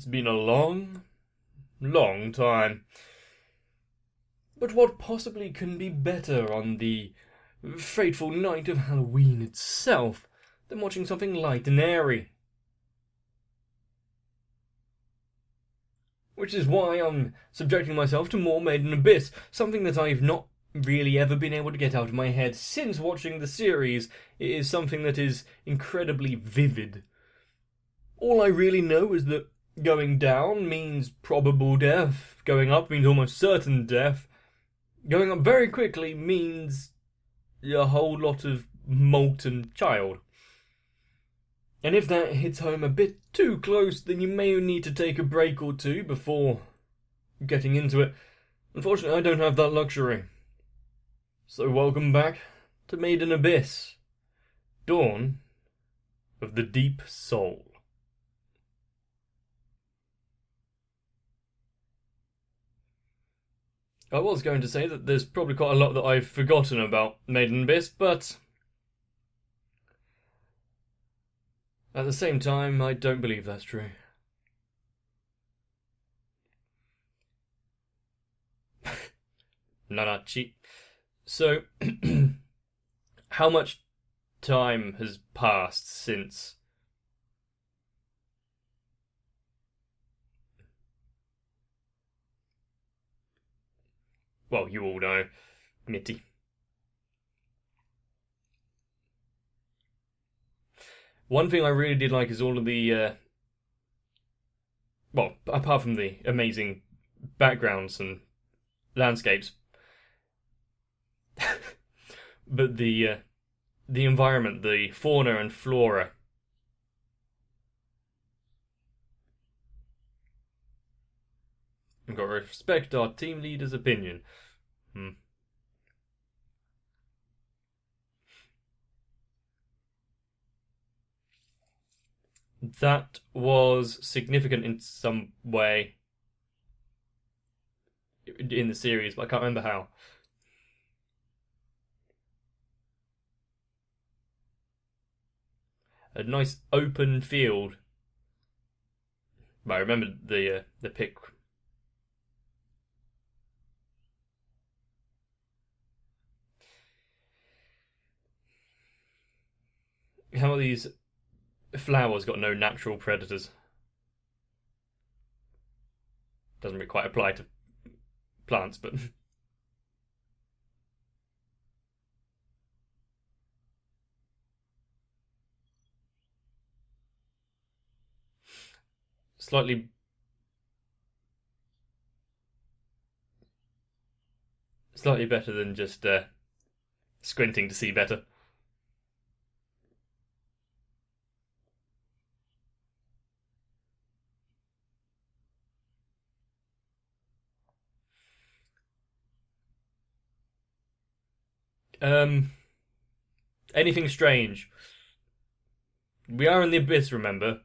been a long, long time. But what possibly can be better on the fateful night of Halloween itself than watching something light and airy? Which is why I'm subjecting myself to more Made in Abyss, something that I've not really ever been able to get out of my head since watching the series. It is something that is incredibly vivid. All I really know is that going down means probable death, going up means almost certain death, going up very quickly means a whole lot of molten child. And if that hits home a bit too close, then you may need to take a break or two before getting into it. Unfortunately, I don't have that luxury. So welcome back to Made in Abyss, Dawn of the Deep Soul. I was going to say that there's probably quite a lot that I've forgotten about Made in Abyss, but at the same time, I don't believe that's true. Nanachi. So, how much time has passed since? Well, you all know, Mitty. One thing I really did like is all of the, well, apart from the amazing backgrounds and landscapes, but the environment, the fauna and flora. I've got to respect our team leader's opinion. That was significant in some way in the series, but I can't remember how. A nice open field. But I remember the pic. How are these flowers got no natural predators? Doesn't really quite apply to plants, but slightly better than just squinting to see better. Anything strange? We are in the abyss, remember?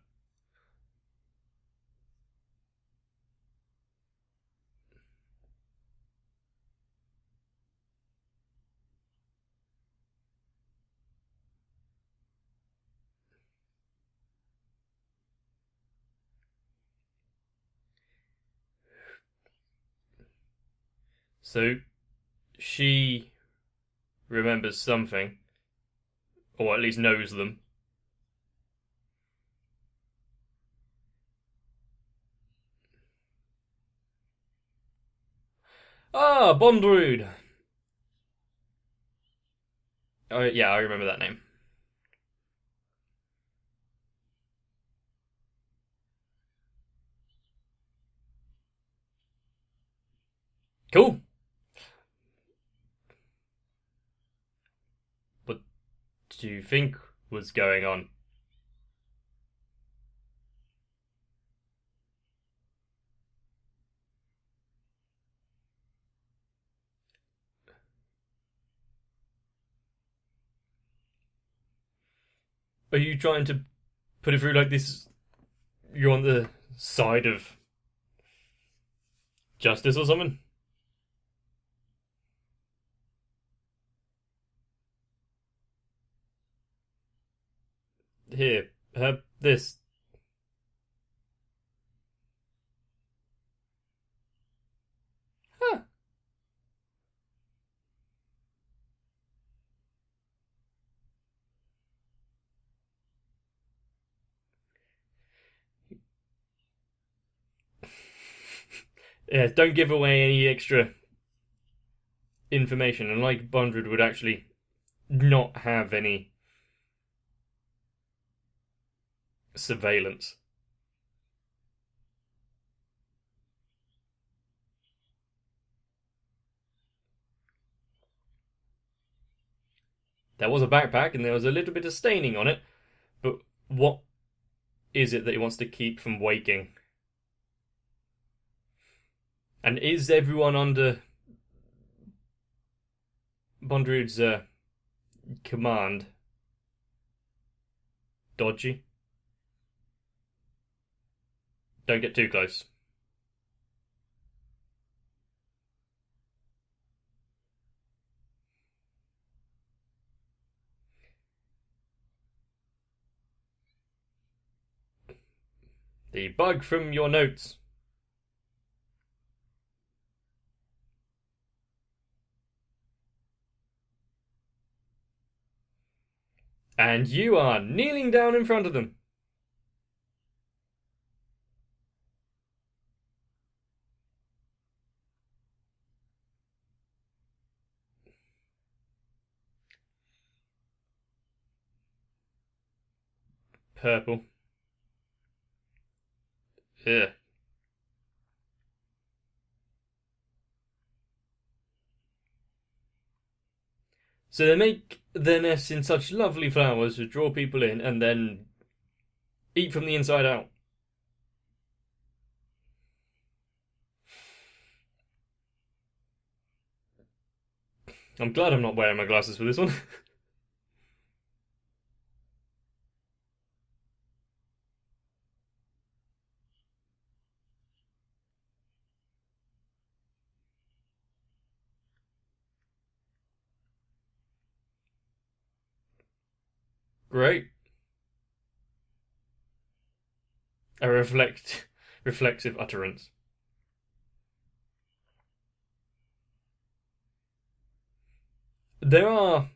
So, she remembers something, or at least knows them. Ah, Bondrewd! Oh, yeah, I remember that name. Cool! What do you think was going on? Are you trying to put it through like this? You're on the side of justice or something? Here, have this. Yeah, don't give away any extra information, and like Bondrewd would actually not have any surveillance. There was a backpack and there was a little bit of staining on it, but what is it that he wants to keep from waking? And is everyone under Bondrewd's command dodgy? Don't get too close. The bug from your notes. And you are kneeling down in front of them. Purple. Ugh. So they make their nests in such lovely flowers to draw people in and then eat from the inside out. I'm glad I'm not wearing my glasses for this one. Great. A reflexive utterance. There are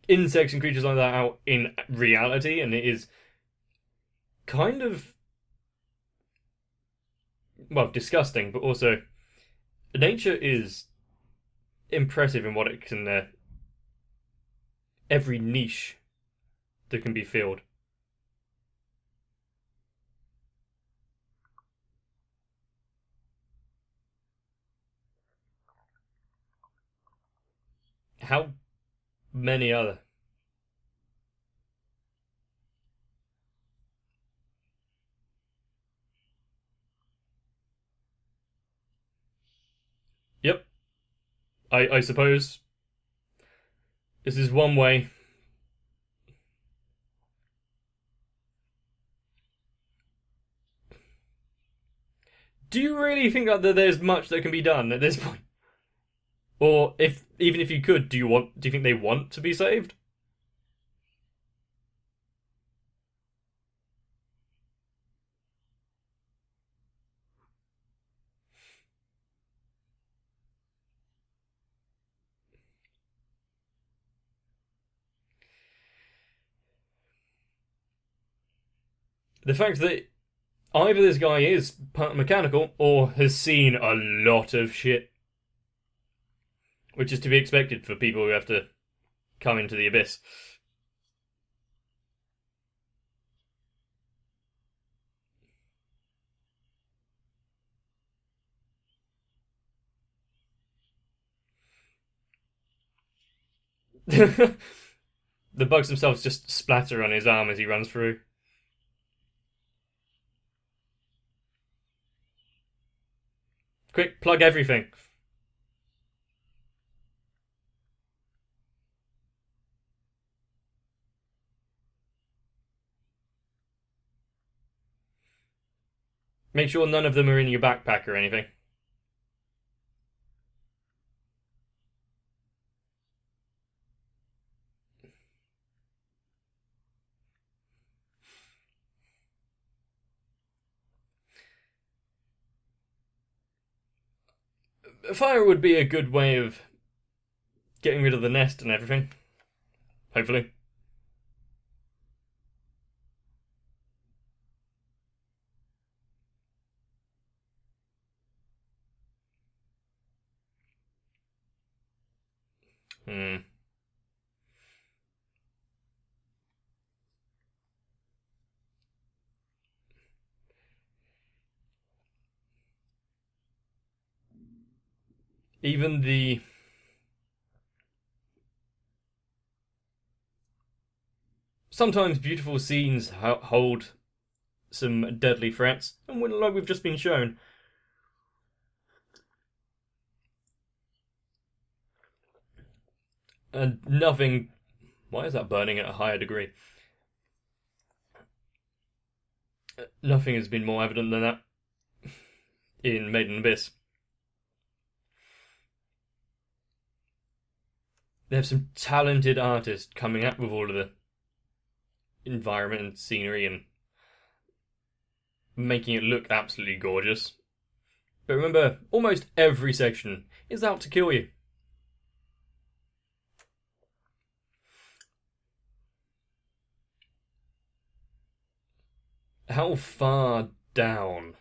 insects and creatures like that out in reality, and it is kind of, well, disgusting, but also nature is impressive in what it can, every niche that can be filled. How many other? Yep, I suppose this is one way. Do you really think that there's much that can be done at this point? Or if even if you could, do you think they want to be saved? The fact that either this guy is part mechanical or has seen a lot of shit, which is to be expected for people who have to come into the abyss. The bugs themselves just splatter on his arm as he runs through. Quick, plug everything. Make sure none of them are in your backpack or anything. Fire would be a good way of getting rid of the nest and everything. Hopefully. Even the sometimes beautiful scenes hold some deadly threats, and like we've just been shown. And nothing. Why is that burning at a higher degree? Nothing has been more evident than that in Maiden Abyss. They have some talented artists coming up with all of the environment and scenery and making it look absolutely gorgeous. But remember, almost every section is out to kill you. How far down?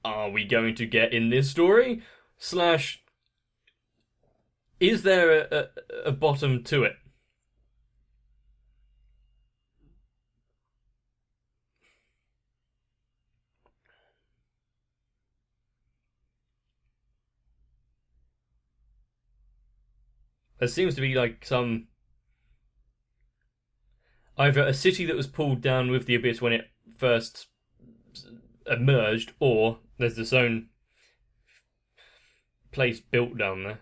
Are we going to get in this story? Slash, is there a bottom to it? There seems to be like some either a city that was pulled down with the abyss when it first emerged, or there's its own place built down there.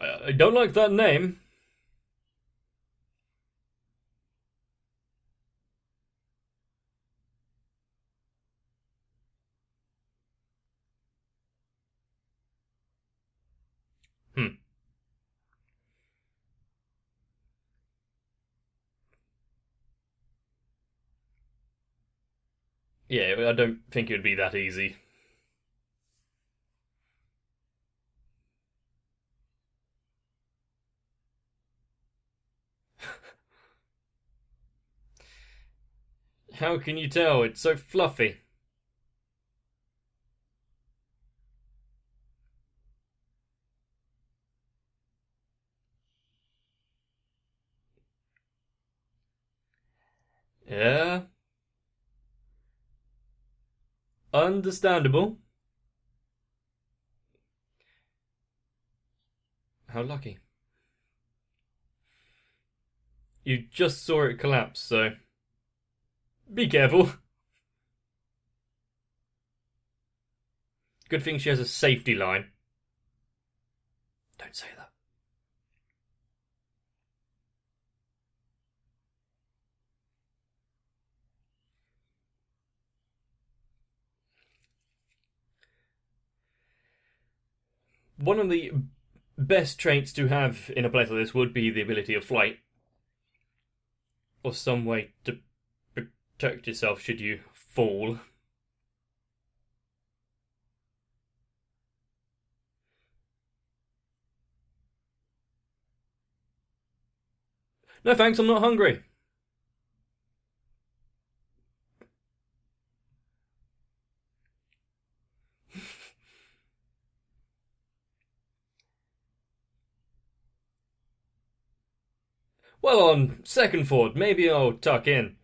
I don't like that name. Hmm. Yeah, I don't think it would be that easy. How can you tell? It's so fluffy. Yeah. Understandable. How lucky. You just saw it collapse, so be careful. Good thing she has a safety line. Don't say that. One of the best traits to have in a place like this would be the ability of flight, or some way to protect yourself should you fall. No thanks, I'm not hungry. Well, on second thought, maybe I'll tuck in.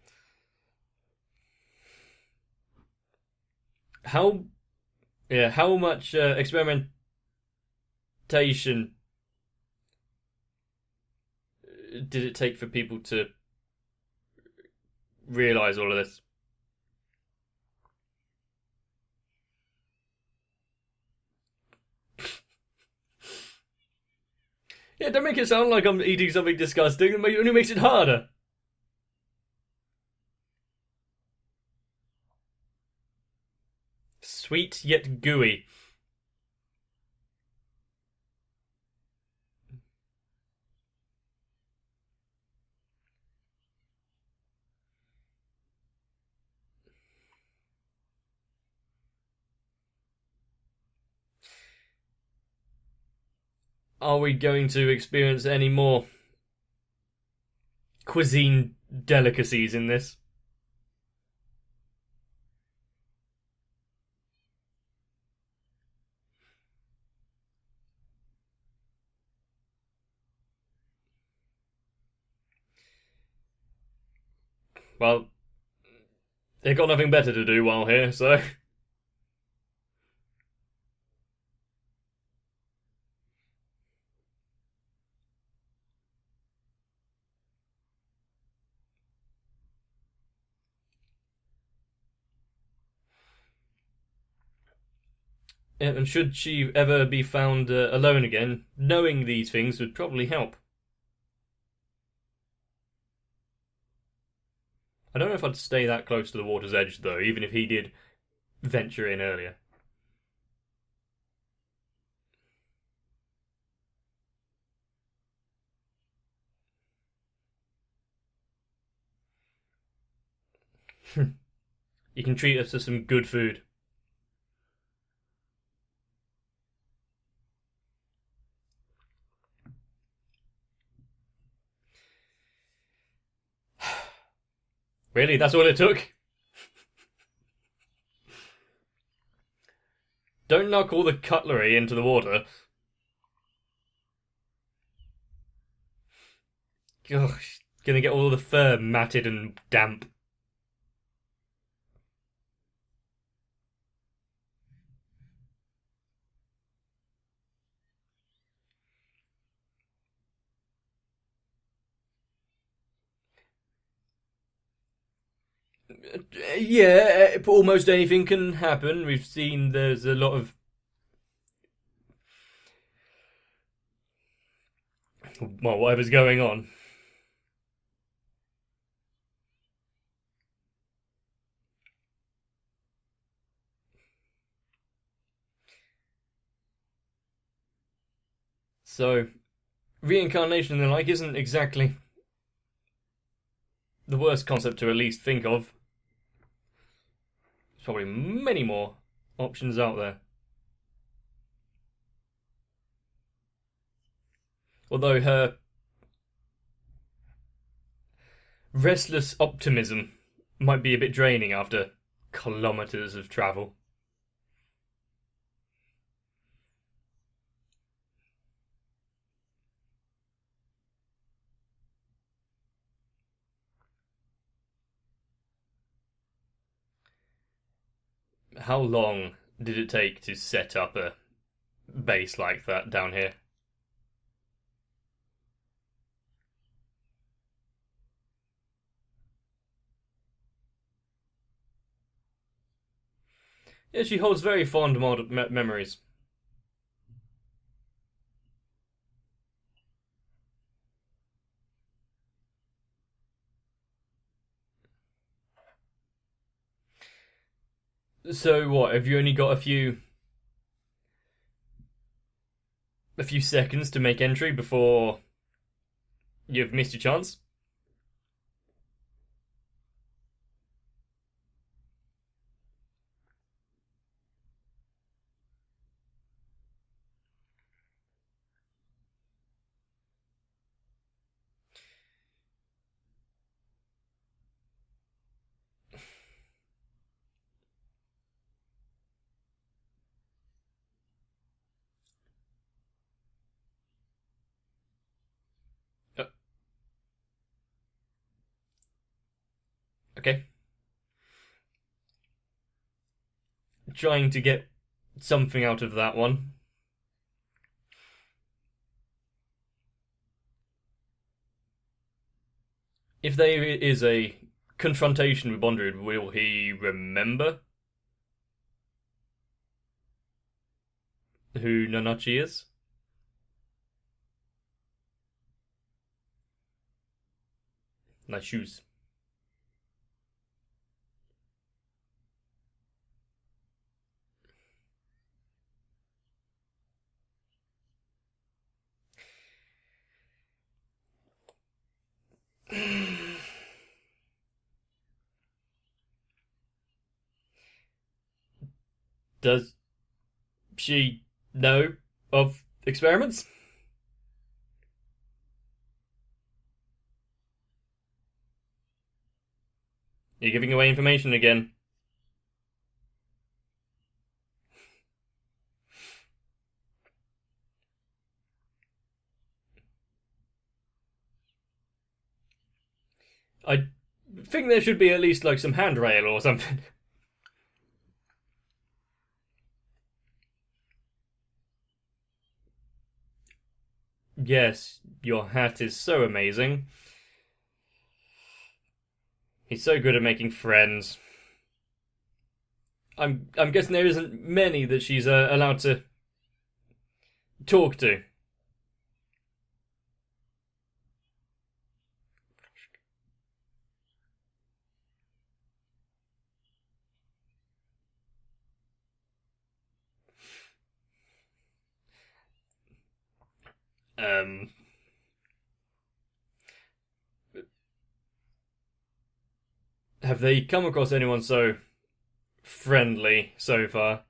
How, yeah, how much experimentation did it take for people to realize all of this? Yeah, don't make it sound like I'm eating something disgusting. It only makes it harder. Sweet yet gooey. Are we going to experience any more cuisine delicacies in this? Well, they've got nothing better to do while here, so... And should she ever be found alone again, knowing these things would probably help. I don't know if I'd stay that close to the water's edge, though, even if he did venture in earlier. You can treat us to some good food. Really? That's all it took? Don't knock all the cutlery into the water. Gosh, gonna get all the fur matted and damp. Yeah, almost anything can happen. We've seen there's a lot of... Well, whatever's going on. So, reincarnation and the like isn't exactly the worst concept to at least think of. There's probably many more options out there. Although her restless optimism might be a bit draining after kilometers of travel. How long did it take to set up a base like that down here? Yeah, she holds very fond memories. So what? Have you only got a few seconds to make entry before you've missed your chance? Uh, okay. Trying to get something out of that one. If there is a confrontation with Bondrewd, will he remember who Nanachi is? Nice shoes. Does she know of experiments? You're giving away information again. I think there should be at least like some handrail or something. Yes, your hat is so amazing. He's so good at making friends. I'm guessing there isn't many that she's allowed to talk to. Um, have they come across anyone so friendly so far?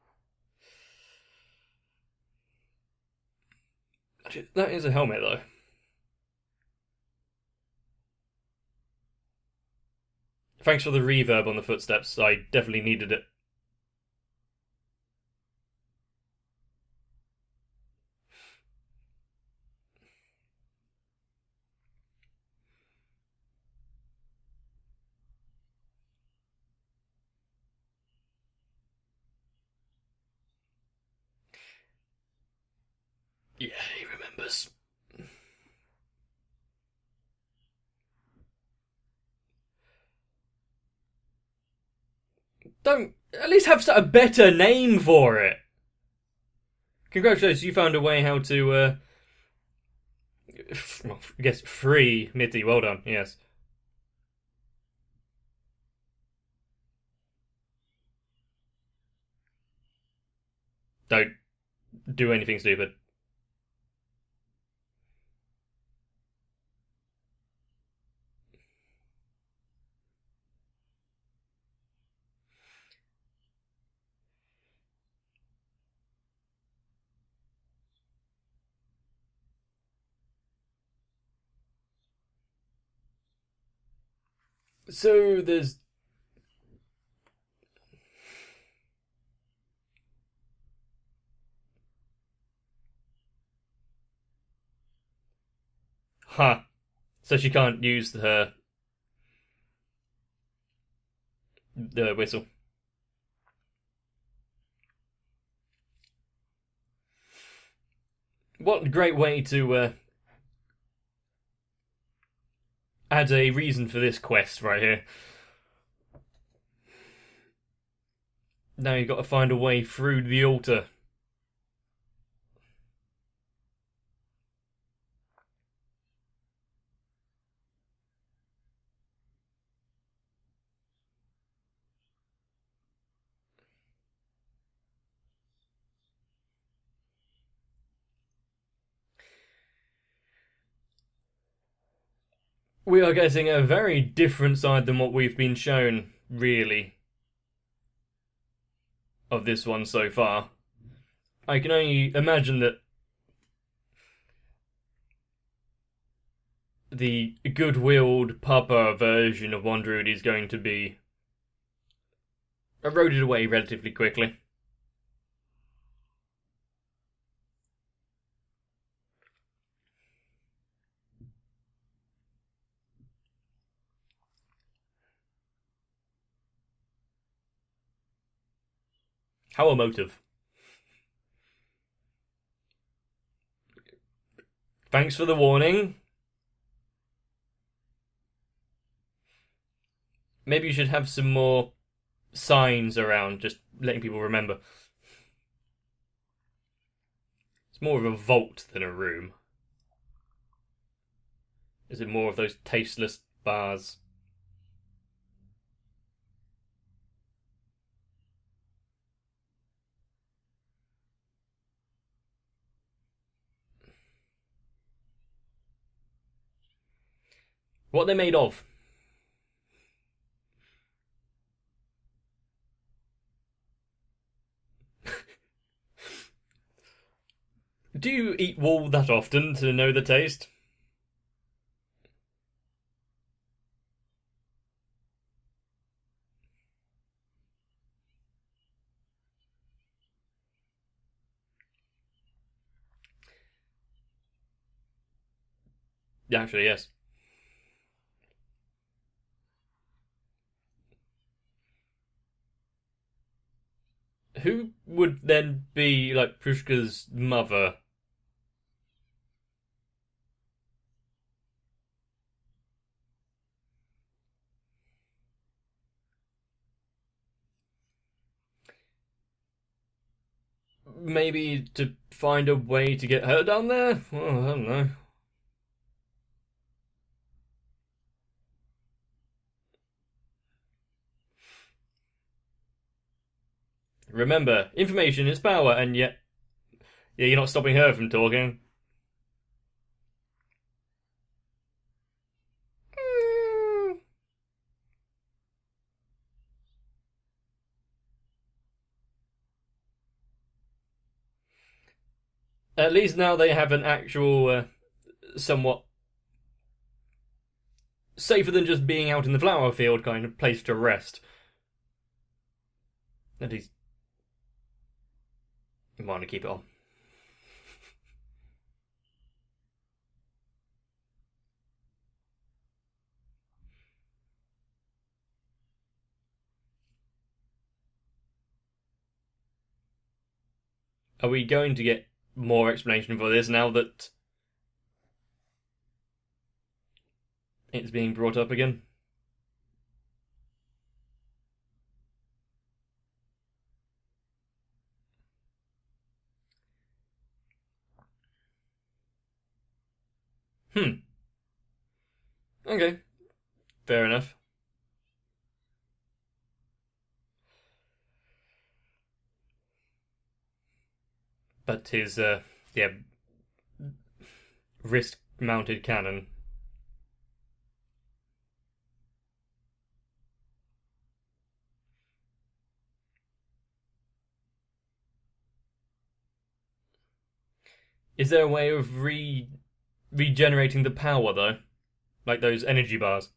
That is a helmet, though. Thanks for the reverb on the footsteps. I definitely needed it. Yeah, he remembers. Don't at least have a better name for it. Congratulations, you found a way how to, I guess, free Mitty. Well done, yes. Don't do anything stupid. So there's. Huh. So she can't use the whistle. What a great way to add a reason for this quest right here. Now you've got to find a way through the altar. We are getting a very different side than what we've been shown, really, of this one so far. I can only imagine that the good-willed Papa version of Bondrewd is going to be eroded away relatively quickly. How emotive. Thanks for the warning. Maybe you should have some more signs around, just letting people remember. It's more of a vault than a room. Is it more of those tasteless bars? What are they made of? Do you eat wool that often to know the taste? Yeah, actually, yes. who would then be, like, Prushka's mother? Maybe to find a way to get her down there? Well, I don't know. Remember, information is power, and yet, yeah, you're not stopping her from talking. At least now they have an actual, somewhat safer than just being out in the flower field kind of place to rest. At least, you want to keep it on. Are we going to get more explanation for this now that it's being brought up again? Hmm. Okay. Fair enough. But his, yeah, wrist mounted cannon. Is there a way of regenerating the power, though? Like those energy bars?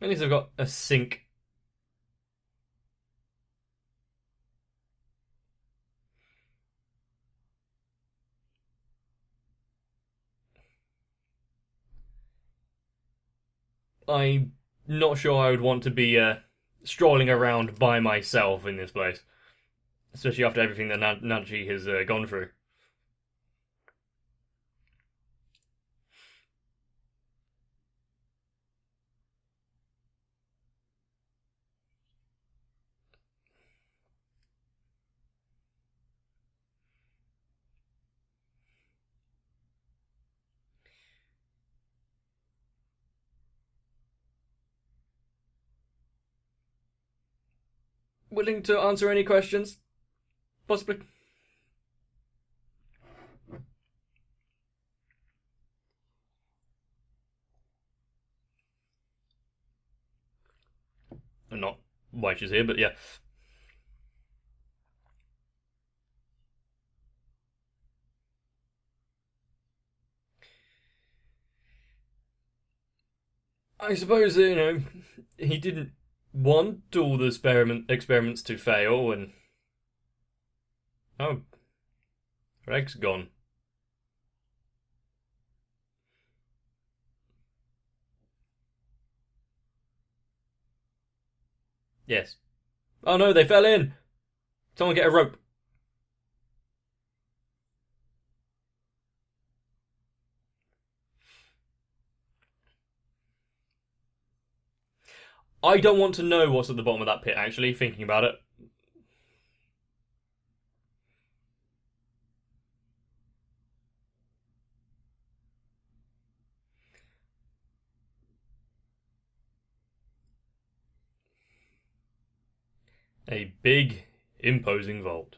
At least I've got a sink. I'm not sure I would want to be strolling around by myself in this place, especially after everything that Nachi has gone through. Willing to answer any questions? Possibly. Not why she's here, but yeah. I suppose, he didn't want all the experiments to fail, and. Oh, Reg's gone. Yes. Oh no, they fell in! Someone get a rope. I don't want to know what's at the bottom of that pit, actually, thinking about it. A big, imposing vault.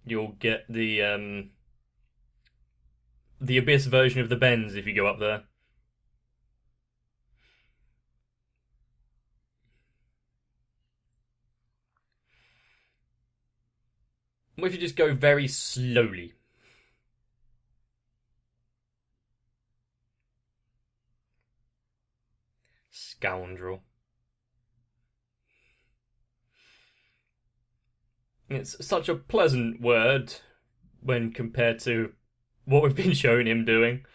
You'll get the abyss version of the bends if you go up there. What if you just go very slowly? Scoundrel. It's such a pleasant word when compared to what we've been shown him doing.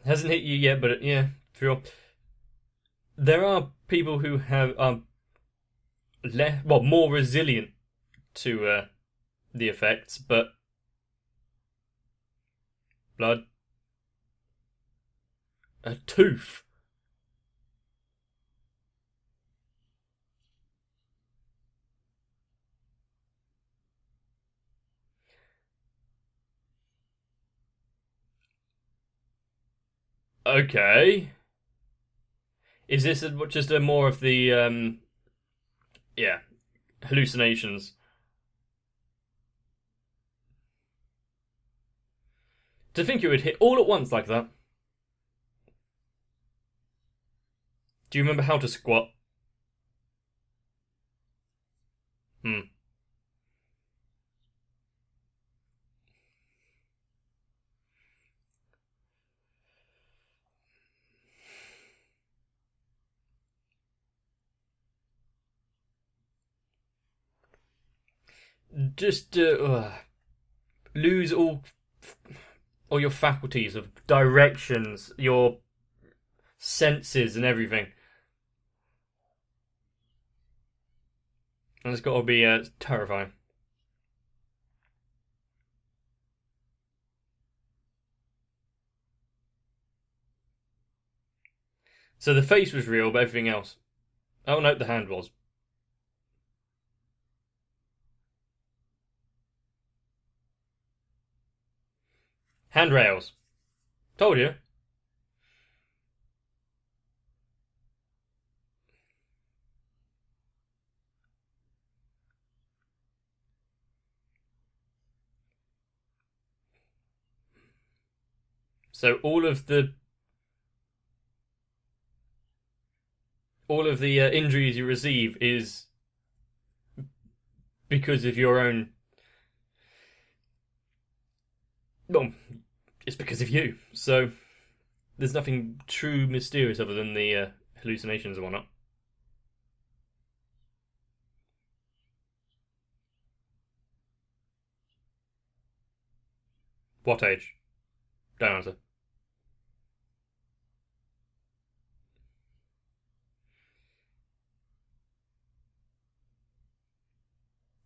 Hasn't hit you yet, but yeah, sure. There are people who have more resilient to the effects, but blood, a tooth. Okay, is this just a more of the yeah, hallucinations? To think it would hit all at once like that. Do you remember how to squat? Hmm. Just lose all your faculties of directions, your senses, and everything. And it's got to be terrifying. So the face was real, but everything else. Oh no, the hand was. Handrails. Told you. So all of the injuries you receive is because of your own. Well, it's because of you. So there's nothing true mysterious other than the hallucinations and whatnot. What age? Don't answer.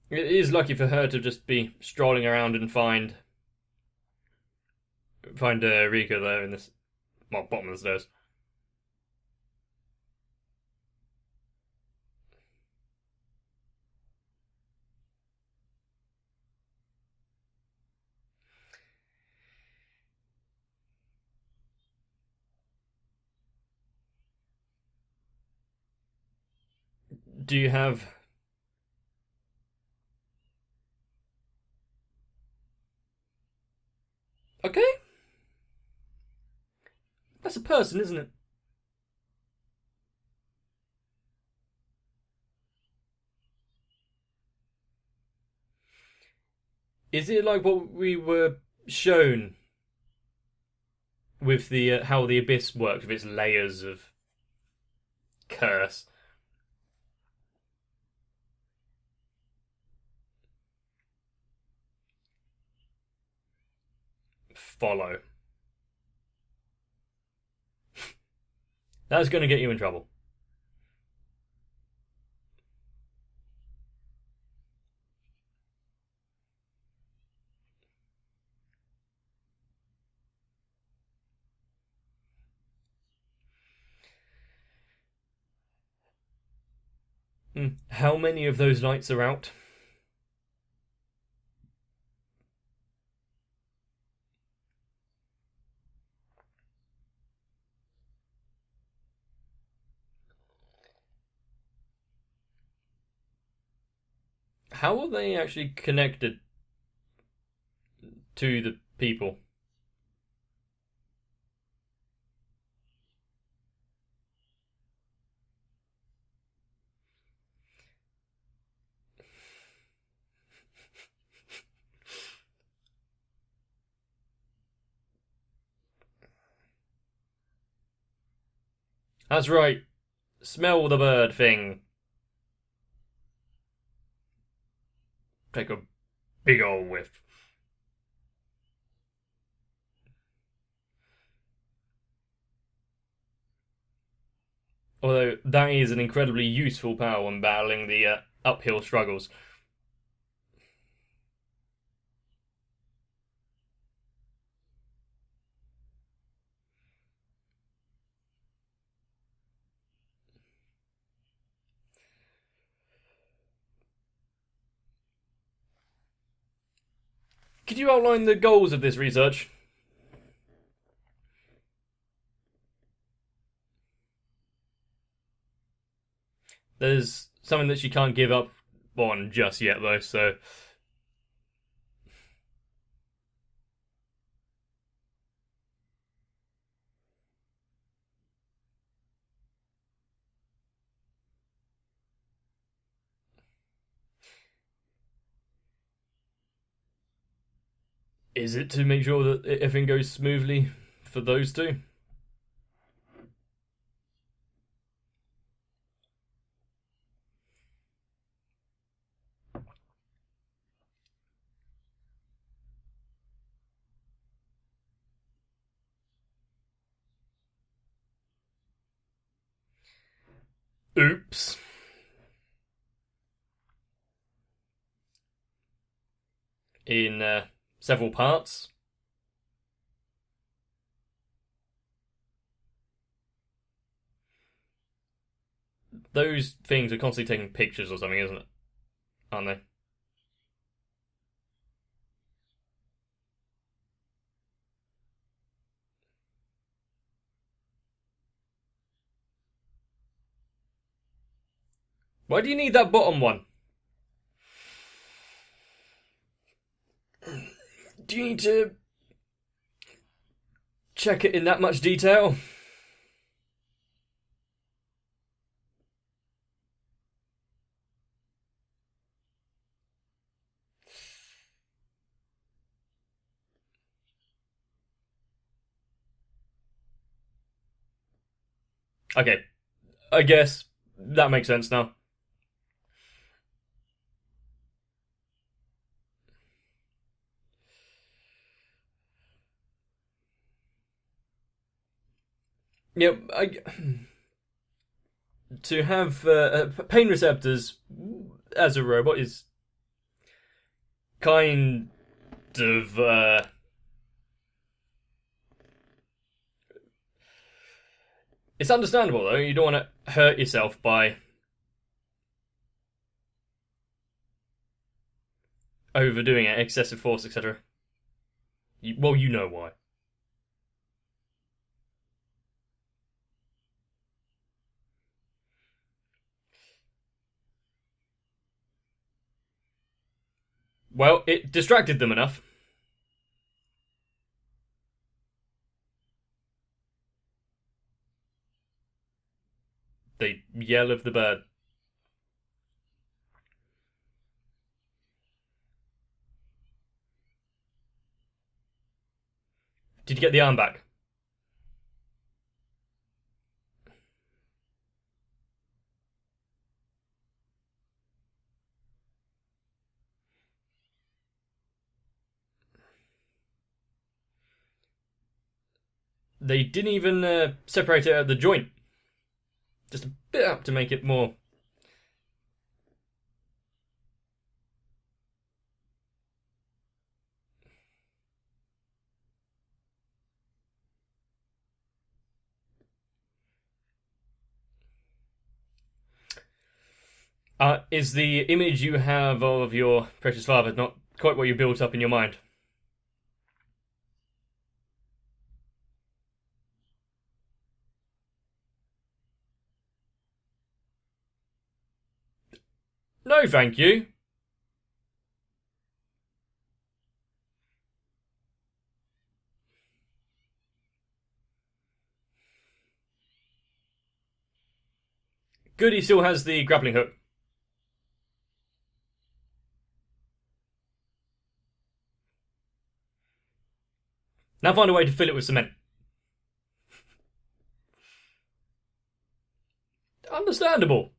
It is lucky for her to just be strolling around and find Rika there in this bottom of the stairs. Do you have? Okay, that's a person, isn't it? Is it like what we were shown with the how the abyss works with its layers of curse? Follow. That's going to get you in trouble. How many of those lights are out? How are they actually connected to the people? That's right. Smell the bird thing. Take a big ol' whiff. Although that is an incredibly useful power when battling the uphill struggles. Could you outline the goals of this research? There's something that she can't give up on just yet, though, so. Is it to make sure that everything goes smoothly for those two? Oops. In several parts. Those things are constantly taking pictures or something, isn't it? Aren't they? Why do you need that bottom one? Do you need to check it in that much detail? Okay, I guess that makes sense now. Yep, to have pain receptors as a robot is kind of it's understandable though. You don't want to hurt yourself by overdoing it, excessive force, etc. Well, you know why. Well, it distracted them enough. The yell of the bird. Did you get the arm back? They didn't even separate it at the joint. Just a bit up to make it more. Is the image you have of your precious father not quite what you built up in your mind? No, thank you. Good, he still has the grappling hook. Now find a way to fill it with cement. Understandable.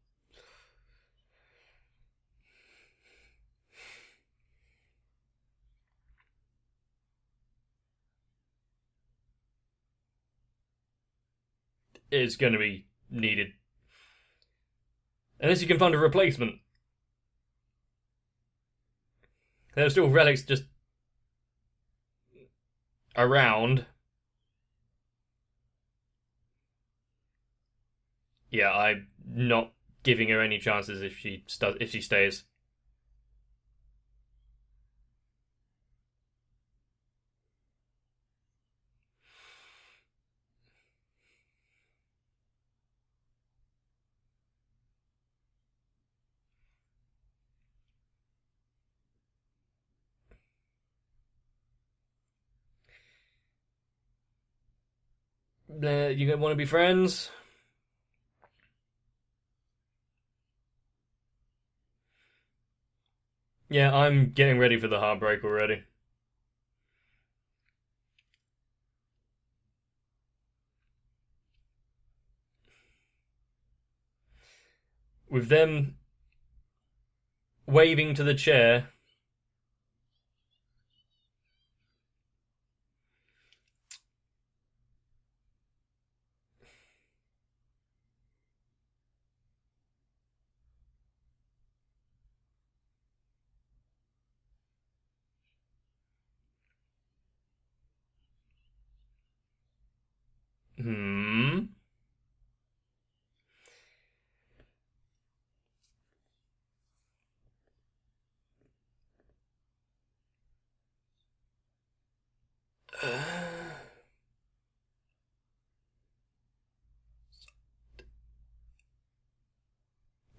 It's going to be needed. Unless you can find a replacement. There are still relics just around. Yeah, I'm not giving her any chances if she stays. You gonna want to be friends? Yeah, I'm getting ready for the heartbreak already. With them waving to the chair. Hmm.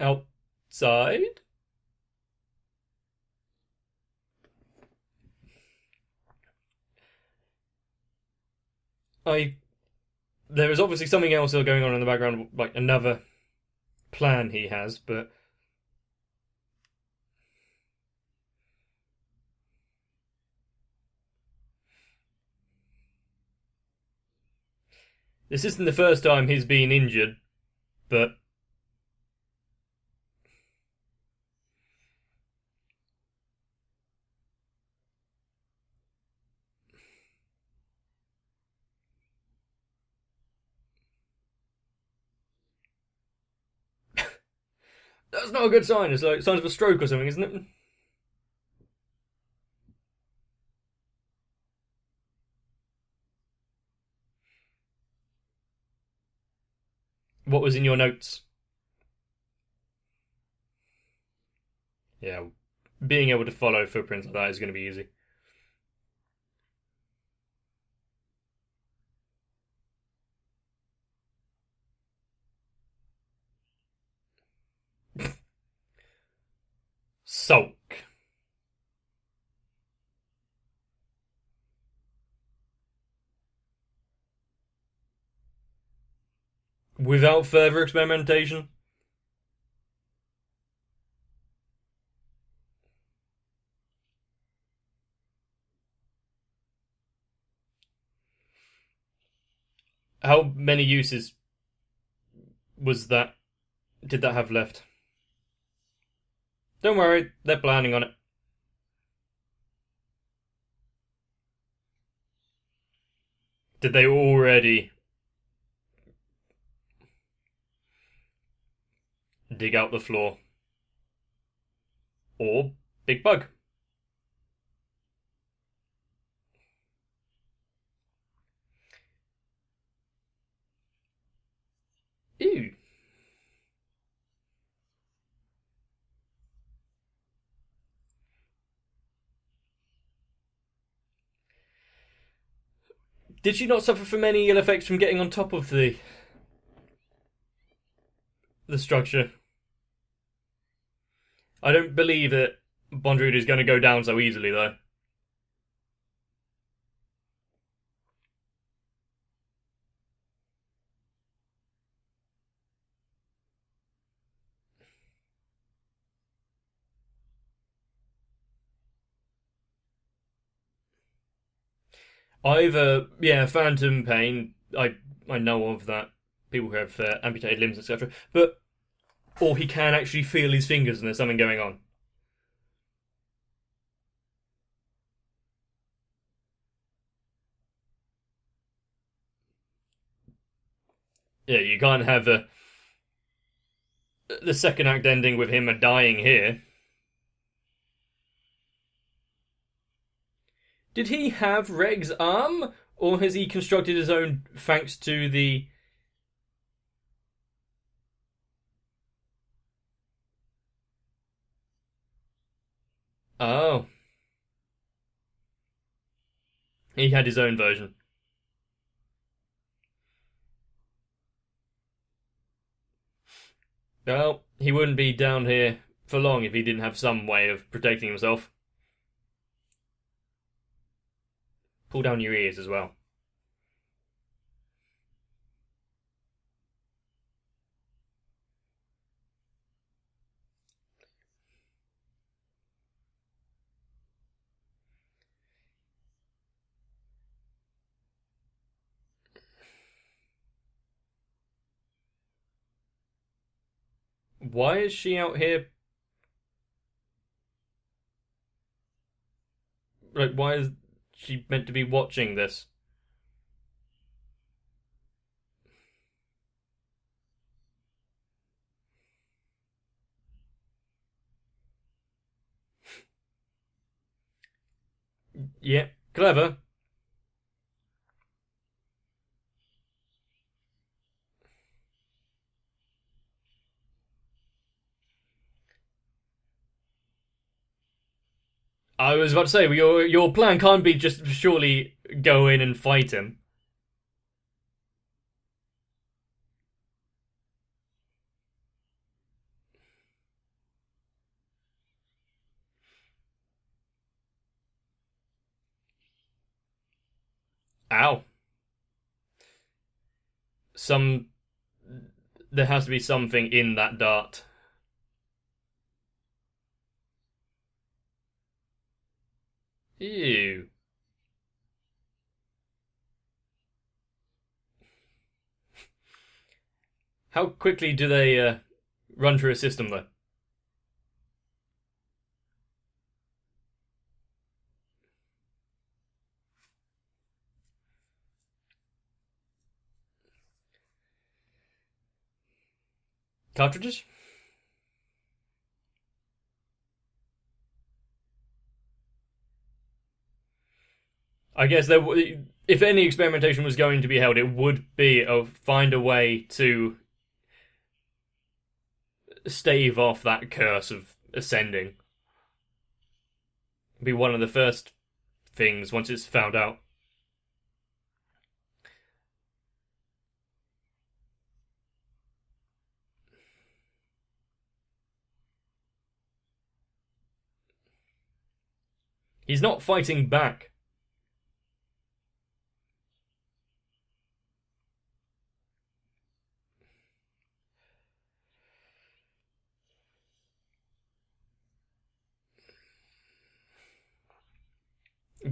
Outside? I. There is obviously something else still going on in the background, like another plan he has, but. This isn't the first time he's been injured, but. That's not a good sign. It's like signs of a stroke or something, isn't it? What was in your notes? Yeah, being able to follow footprints like that is going to be easy. Sulk. Without further experimentation? How many uses was that? Did that have left? Don't worry, they're planning on it. Did they already dig out the floor? Or big bug? Ew. Did she not suffer from any ill effects from getting on top of the structure? I don't believe that Bondrewd is going to go down so easily, though. Either, yeah, phantom pain. I know of that. people who have amputated limbs, etc. Or he can actually feel his fingers and there's something going on. Yeah, you can't have the second act ending with him dying here. Did he have Reg's arm, or has he constructed his own thanks to the... Oh. He had his own version. Well, he wouldn't be down here for long if he didn't have some way of protecting himself. Pull down your ears as well. Why is she out here? Like, why is she meant to be watching this? Yeah, clever. I was about to say, your plan can't be just surely go in and fight him. Ow. Some... There has to be something in that dart. Ew. How quickly do they run through a system, though? Cartridges? I guess if any experimentation was going to be held, it would be find a way to stave off that curse of ascending. Be one of the first things once it's found out. He's not fighting back.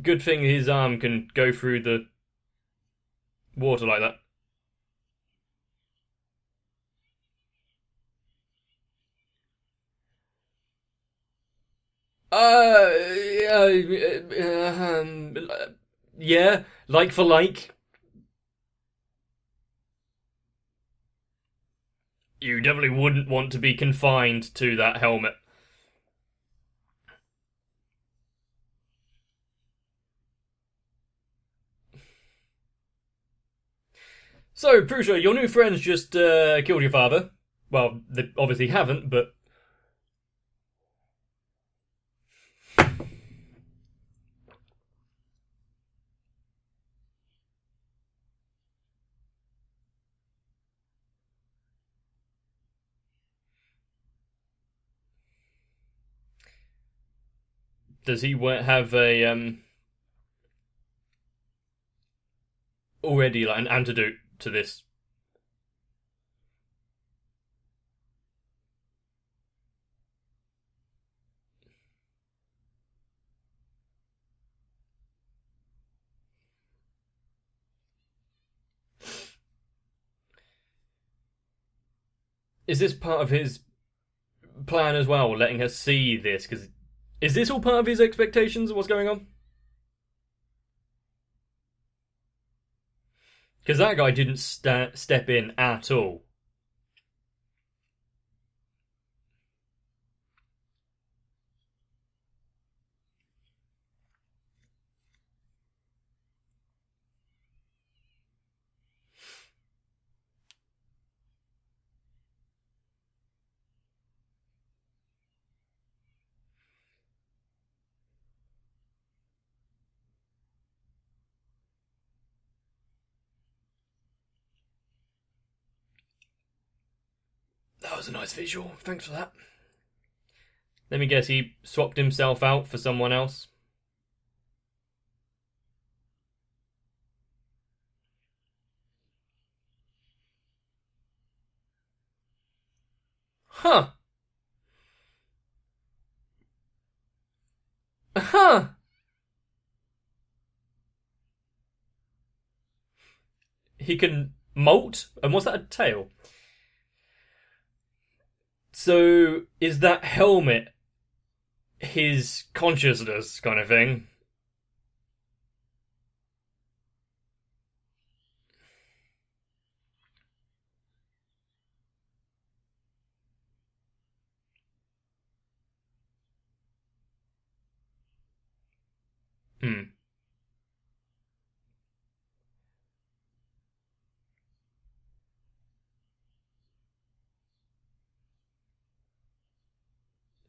Good thing his arm can go through the water like that. Yeah, like for like. You definitely wouldn't want to be confined to that helmet. So, Prushka, your new friends just killed your father. Well, they obviously haven't, but... Does he have a, already, like, an antidote to this? Is this part of his plan as well, letting her see this? Because is this all part of his expectations of what's going on? Because that guy didn't step in at all. That was a nice visual. Thanks for that. Let me guess, he swapped himself out for someone else. Huh. Huh. He can molt? And what's that, a tail? So, is that helmet his consciousness kind of thing? Hmm.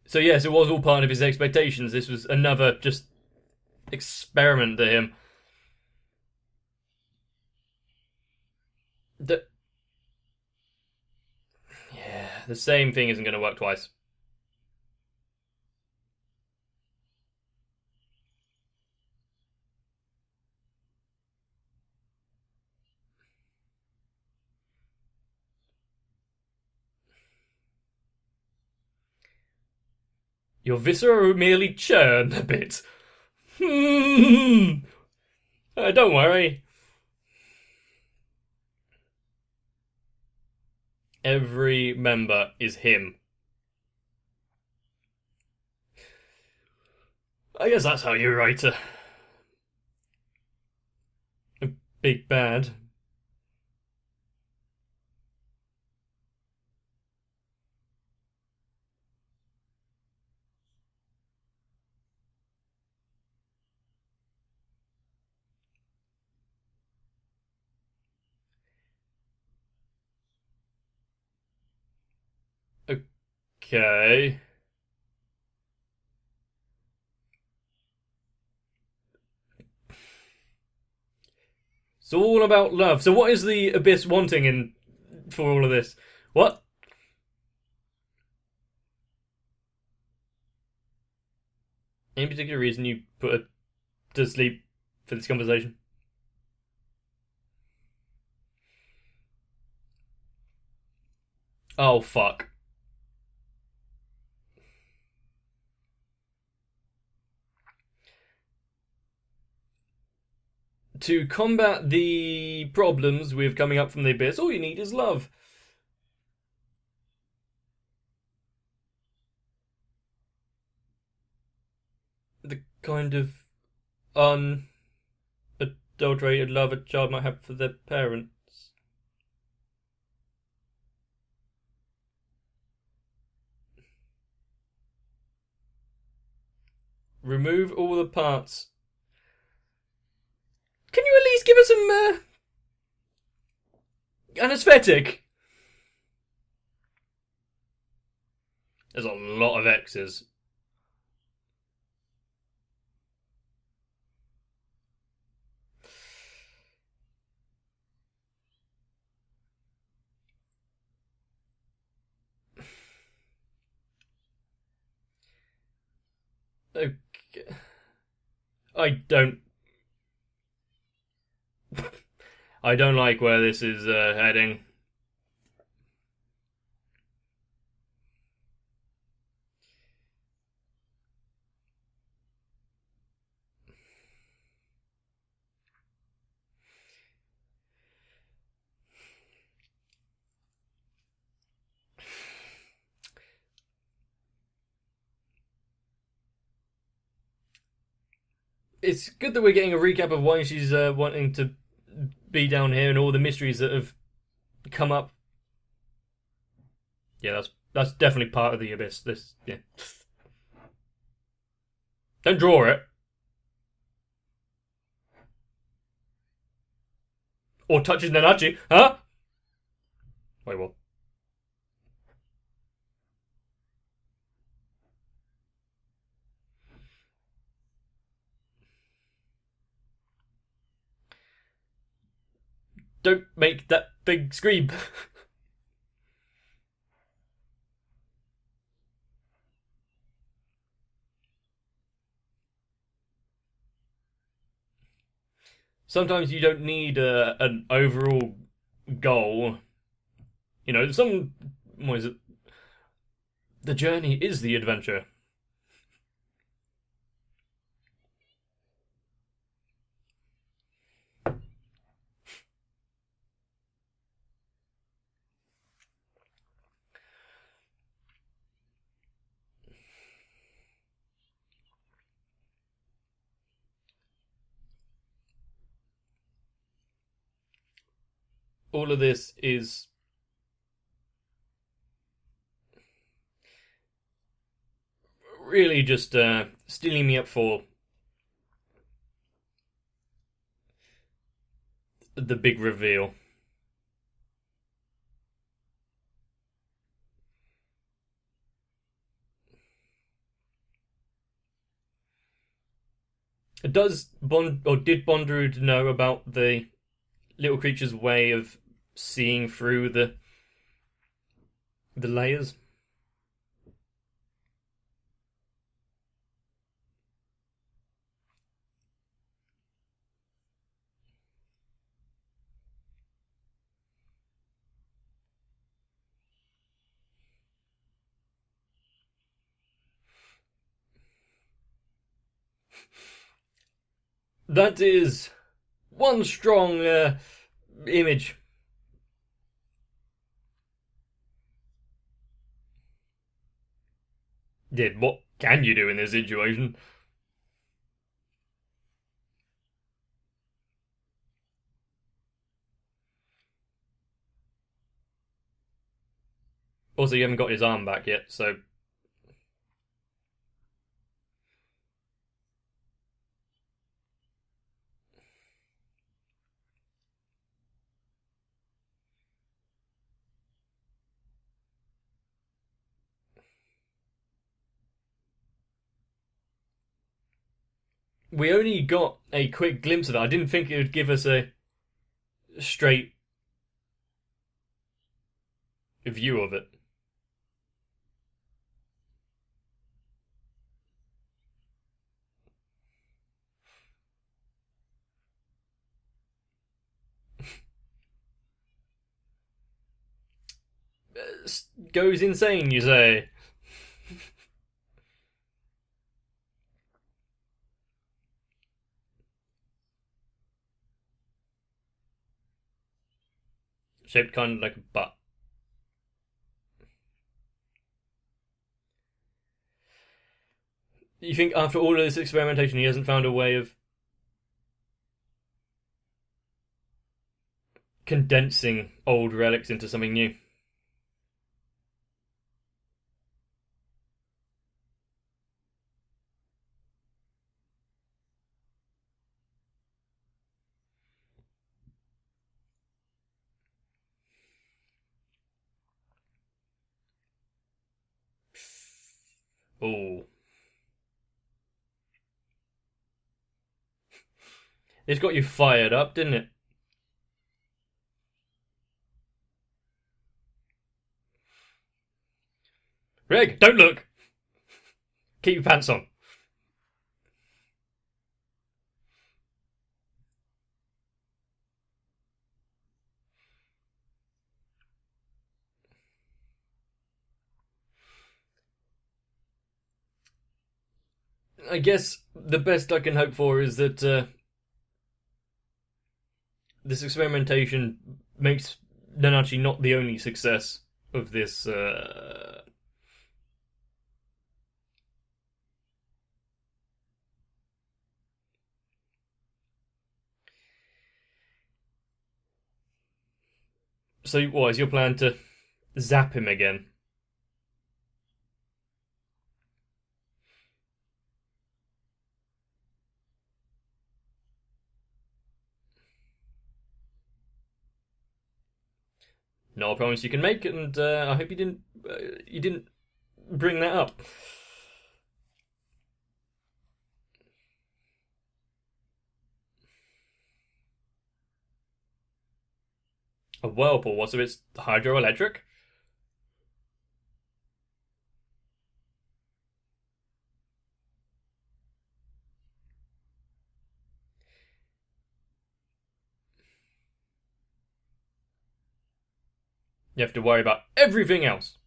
So yes, it was all part of his expectations. This was another just experiment to him. Yeah, the same thing isn't going to work twice. Your viscera merely churn a bit. Don't worry. Every member is him. I guess that's how you write a big bad. Okay. It's all about love. So what is the Abyss wanting in for all of this? What? Any particular reason you put her to sleep for this conversation? Oh, fuck. To combat the problems with coming up from the abyss, all you need is love. The kind of unadulterated love a child might have for their parents. Remove all the parts. Can you at least give us some anesthetic? There's a lot of X's. Okay. I don't. I don't like where this is heading. it's good that we're getting a recap of why she's wanting to be down here and all the mysteries that have come up. Yeah, that's definitely part of the abyss. This, yeah. Don't draw it. Or touches Nanachi, huh? Wait, what? Don't make that big scream. Sometimes you don't need an overall goal. You know, what is it? The journey is the adventure. All of this is really just stealing me up for the big reveal. Did Bondrewd know about the little creature's way of seeing through the layers? That is one strong image. Did what can you do in this situation? Also, you haven't got his arm back yet, so we only got a quick glimpse of it. I didn't think it would give us a straight view of it. Goes insane, you say? Shaped kind of like a butt. You think after all of this experimentation, he hasn't found a way of condensing old relics into something new? Oh. It's got you fired up, didn't it? Reg, don't look! Keep your pants on. I guess the best I can hope for is that this experimentation makes Nanachi not the only success of this So, what is your plan to zap him again? Not a promise you can make, and I hope you didn't bring that up. A whirlpool. What? So it's hydroelectric? You have to worry about everything else.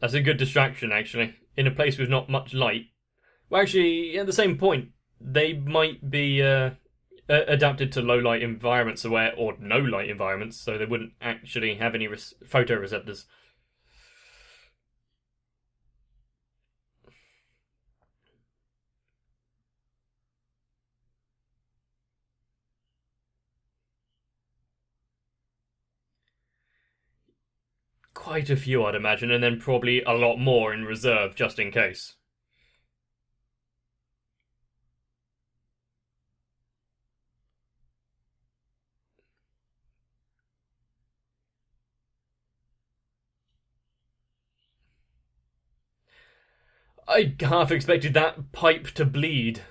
That's a good distraction, actually. In a place with not much light. Well, actually, at the same point, they might be adapted to low light environments, or no light environments, so they wouldn't actually have any photoreceptors. Quite a few, I'd imagine, and then probably a lot more in reserve just in case. I half expected that pipe to bleed.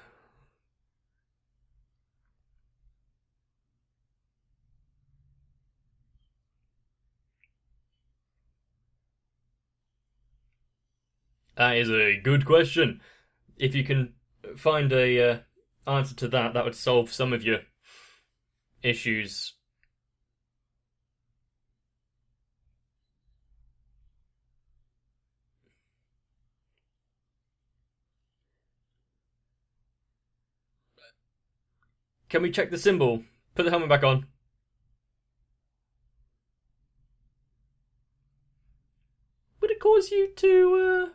That is a good question. If you can find a answer to that, that would solve some of your issues. Can we check the symbol? Put the helmet back on. Would it cause you to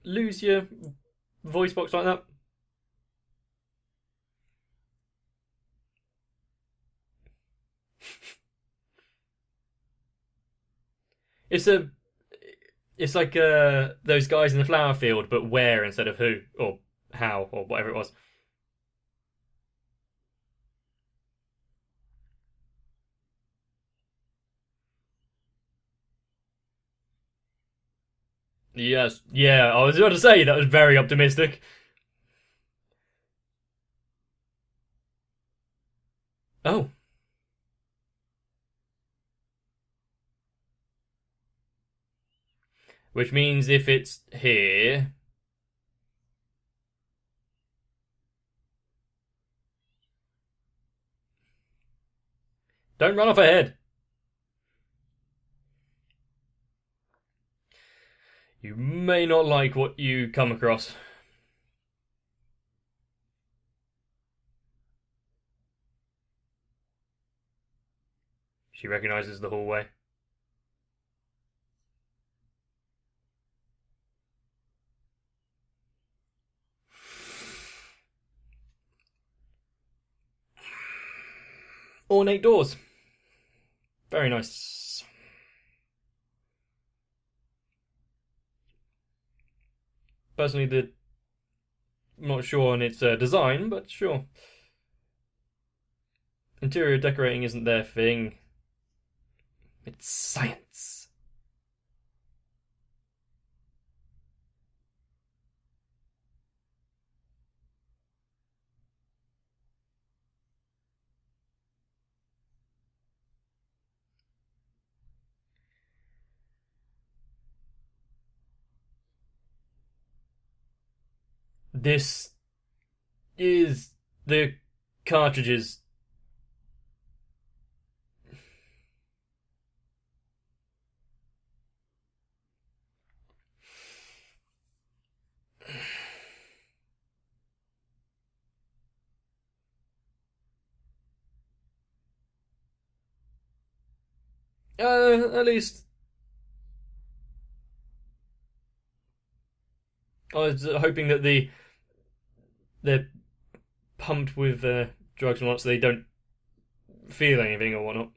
lose your voice box like that? It's a, it's like those guys in the flower field, but where instead of who or how or whatever it was. Yes, yeah. I was about to say that was very optimistic. Oh, which means if it's here, don't run off ahead. You may not like what you come across. She recognizes the hallway. Ornate doors. Very nice. Personally, I'm not sure on its design, but sure. Interior decorating isn't their thing. It's science. This is the cartridges. At least I was hoping that the pumped with drugs and whatnot, so they don't feel anything or whatnot.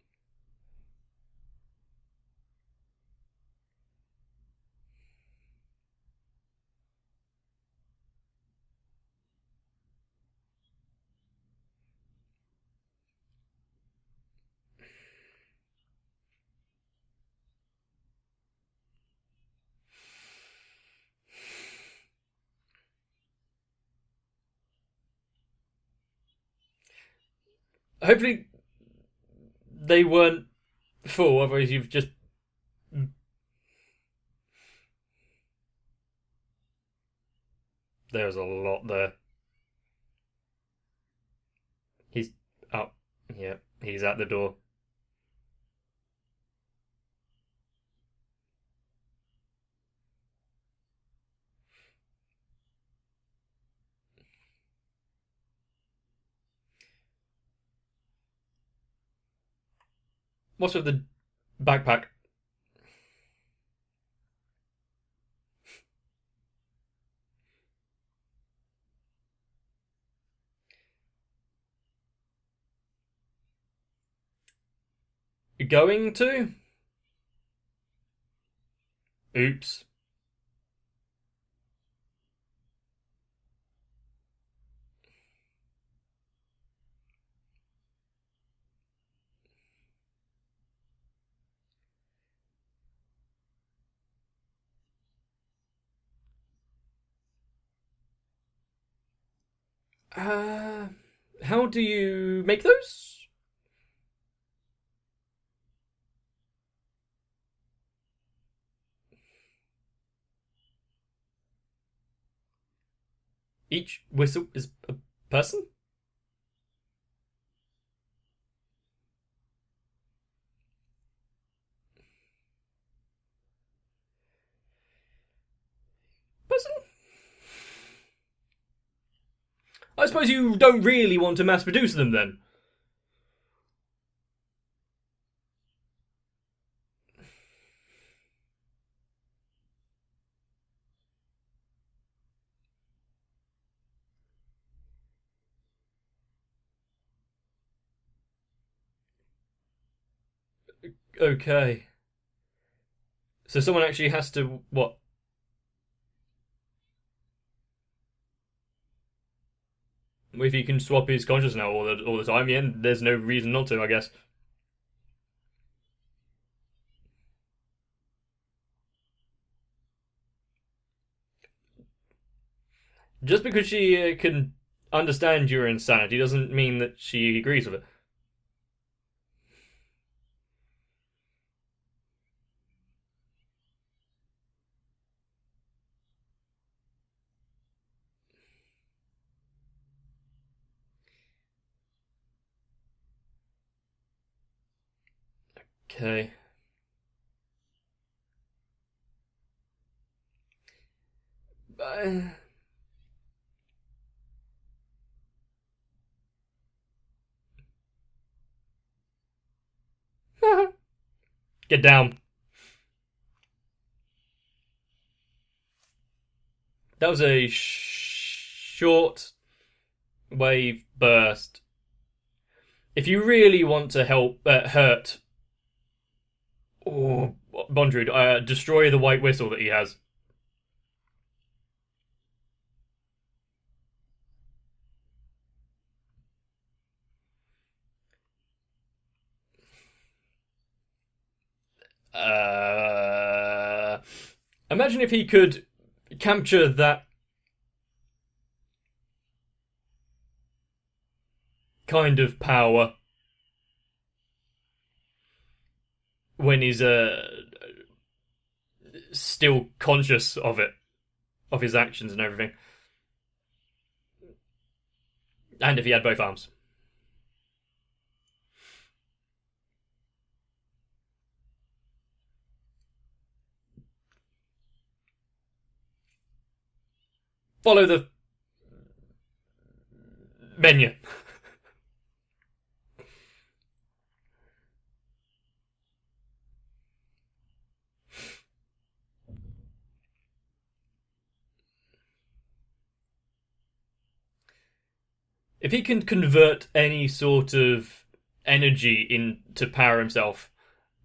Hopefully, they weren't full. Otherwise, you've just. There's a lot there. He's up. Yeah, he's at the door. What's with the backpack? Going to? Oops. How do you make those? Each whistle is a person? Person? I suppose you don't really want to mass produce them then. Okay. So someone actually has to what? If he can swap his conscious now all the time, yeah, there's no reason not to, I guess. Just because she can understand your insanity doesn't mean that she agrees with it. Okay. Get down. That was a short wave burst. If you really want to hurt Bondrewd, destroy the white whistle that he has. Imagine if he could capture that kind of power when he's still conscious of it, of his actions and everything. And if he had both arms. Follow the menu. If he can convert any sort of energy into power himself,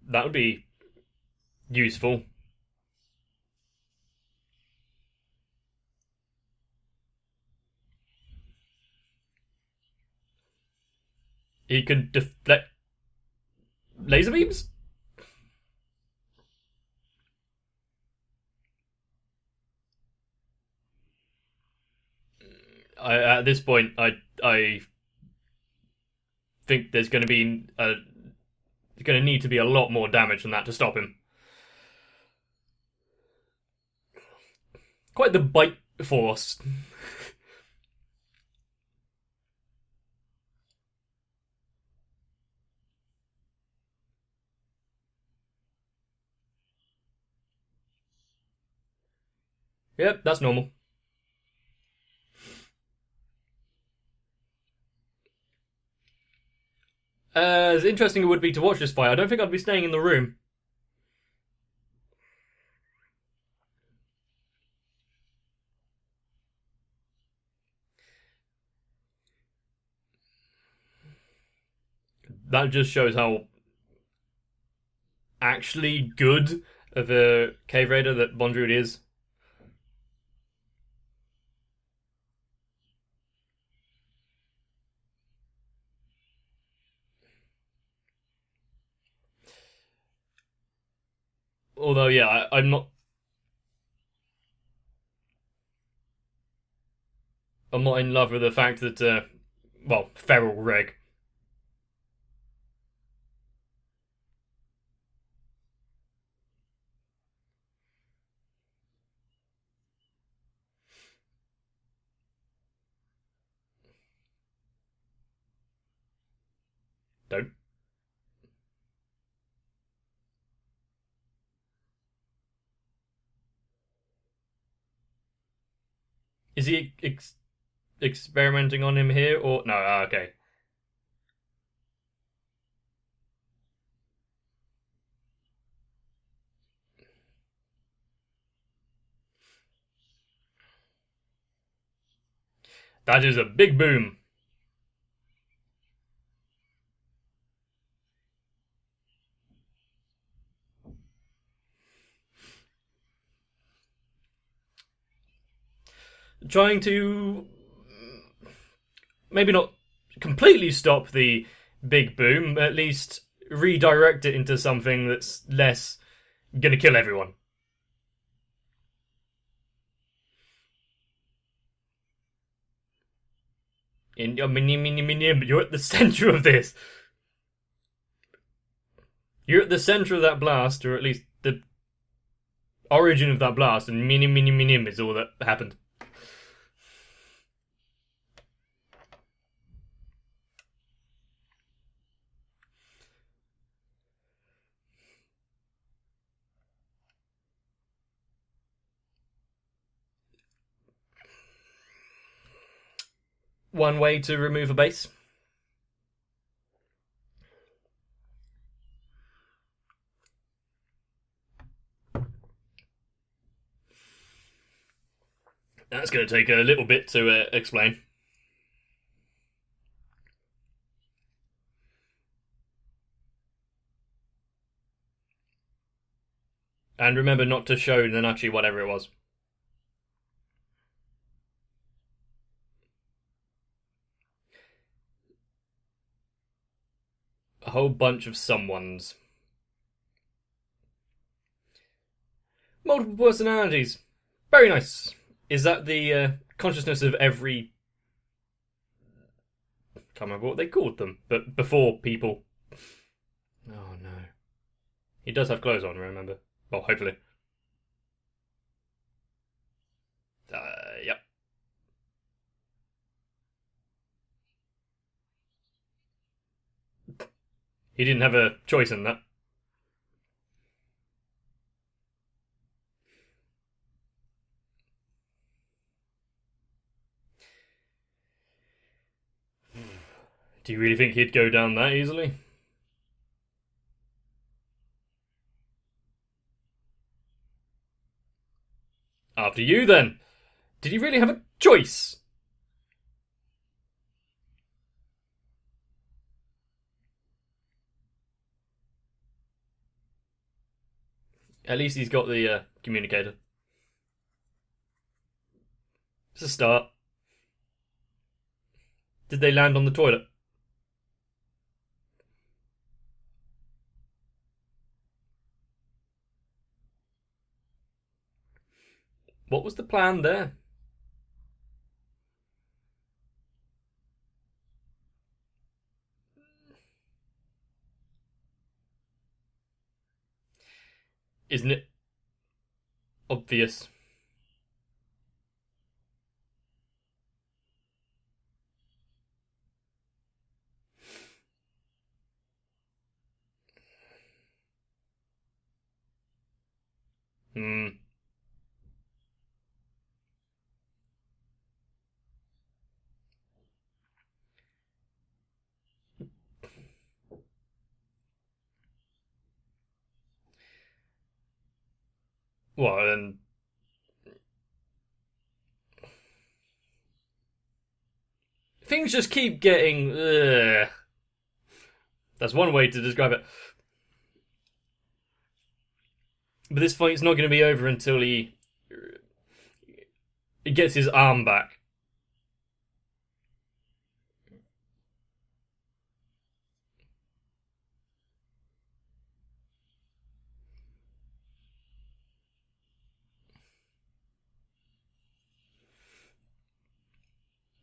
that would be useful. He could deflect laser beams? At this point, I think there's going to be going to need to be a lot more damage than that to stop him. Quite the bite force. Yep, that's normal. As interesting it would be to watch this fight, I don't think I'd be staying in the room. That just shows how actually good of a cave raider that Bondrewd is. Although, yeah, I'm not. I'm not in love with the fact that, well, feral reg. Don't. Is he experimenting on him here, or no? Okay. That is a big boom. Trying to maybe not completely stop the big boom, at least redirect it into something that's less gonna kill everyone. You're at the center of this. You're at the center of that blast, or at least the origin of that blast, and minim is all that happened. One way to remove a base. That's going to take a little bit to explain. And remember not to show Nanachi whatever it was. A whole bunch of someones. Multiple personalities. Very nice. Is that the consciousness of every... Can't remember what they called them, but before people. Oh no. He does have clothes on, remember? Well, hopefully. Yep. He didn't have a choice in that. Do you really think he'd go down that easily? After you, then. Did he really have a choice? At least he's got the communicator. It's a start. Did they land on the toilet? What was the plan there? Isn't it obvious? Hmm. Well, then things just keep getting. That's one way to describe it. But this fight's not going to be over until he gets his arm back.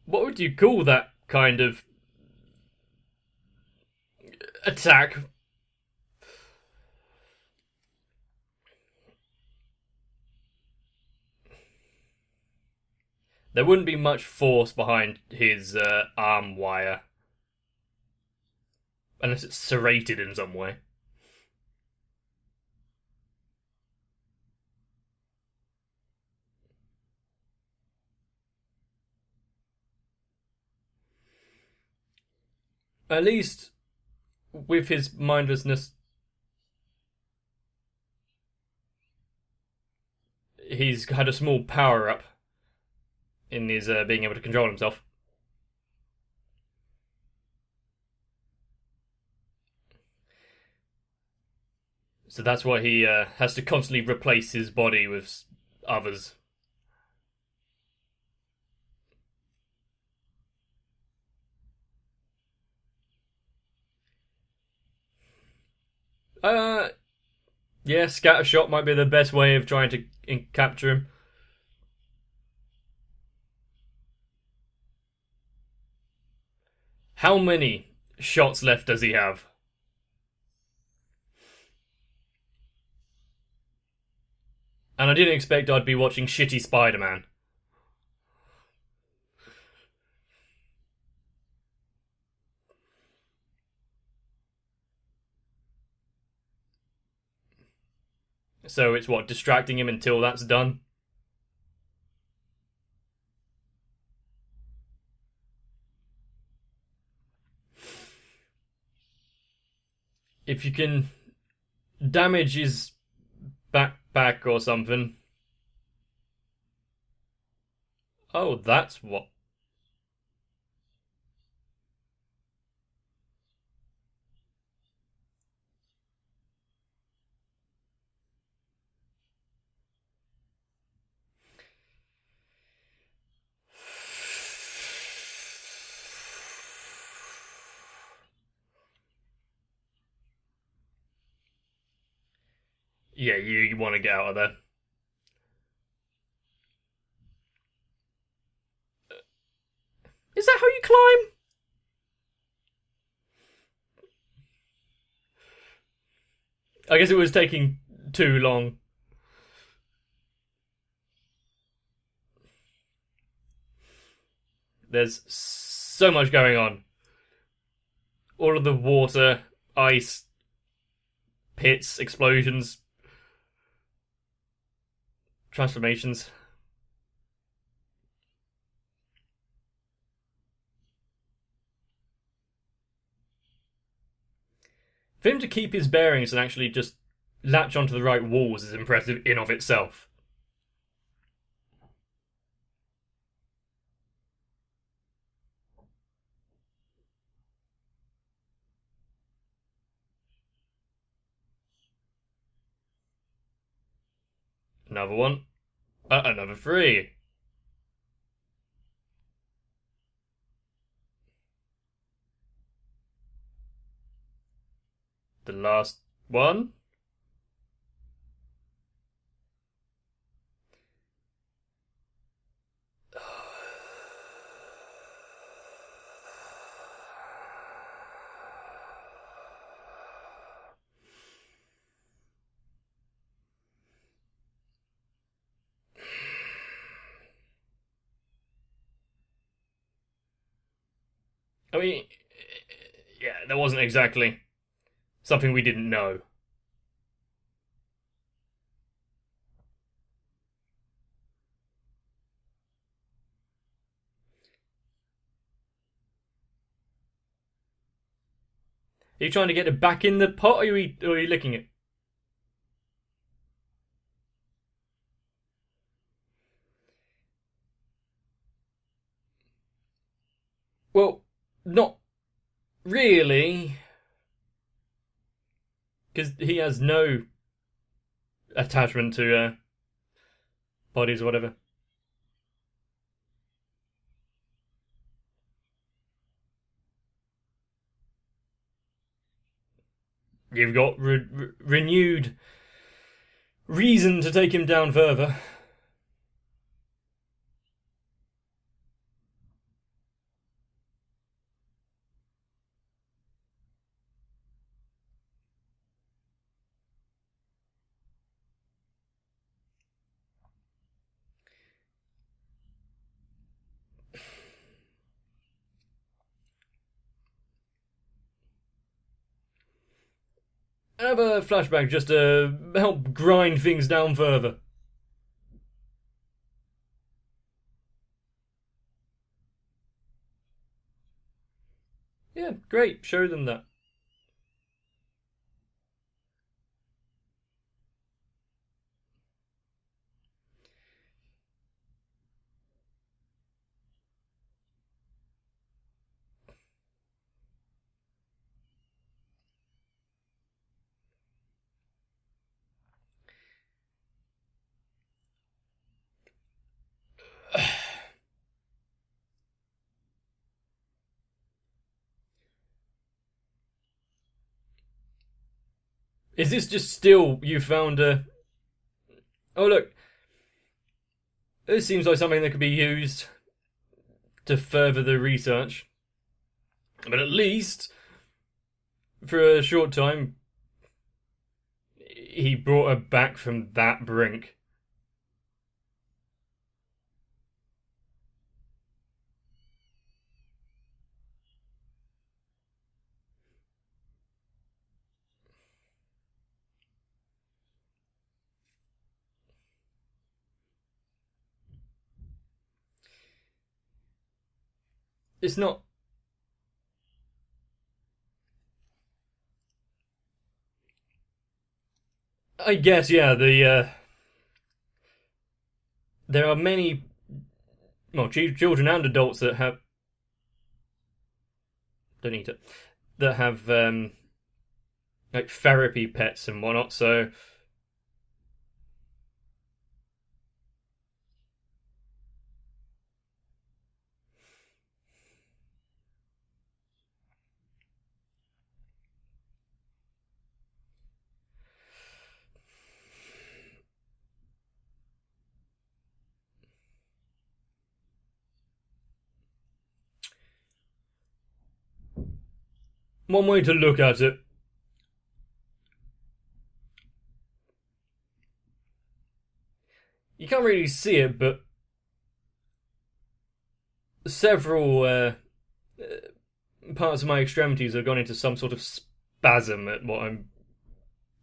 What would you call that kind of attack? There wouldn't be much force behind his arm wire. Unless it's serrated in some way. At least with his mindlessness, he's had a small power up in his being able to control himself. So that's why he has to constantly replace his body with others. Yeah, scatter shot might be the best way of trying to capture him. How many shots left does he have? And I didn't expect I'd be watching shitty Spider-Man. So it's what, distracting him until that's done? If you can damage his backpack or something. Oh, that's what. Yeah, you want to get out of there. Is that how you climb? I guess it was taking too long. There's so much going on. All of the water, ice, pits, explosions, transformations. For him to keep his bearings and actually just latch onto the right walls is impressive in of itself. Another one. Another 3. The last one. I mean, yeah, that wasn't exactly something we didn't know. Are you trying to get it back in the pot, or are you licking it? Well, not really, because he has no attachment to bodies or whatever. You've got renewed reason to take him down further. Have a flashback just to help grind things down further. Yeah, great. Show them that. Is this just still you found a... Oh, look. This seems like something that could be used to further the research. But at least, for a short time, he brought her back from that brink. It's not... I guess, yeah, there are many, well, children and adults that have... Don't eat it. That have, like, therapy pets and whatnot, so... One way to look at it. You can't really see it, but several parts of my extremities have gone into some sort of spasm at what I'm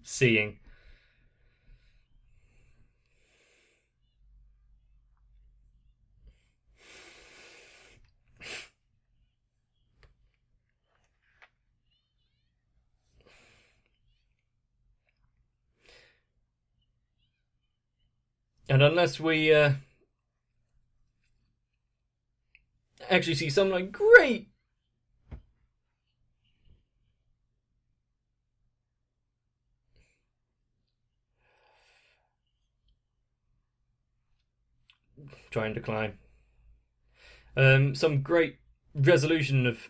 seeing. And unless we actually see some like great trying to climb. Some great resolution of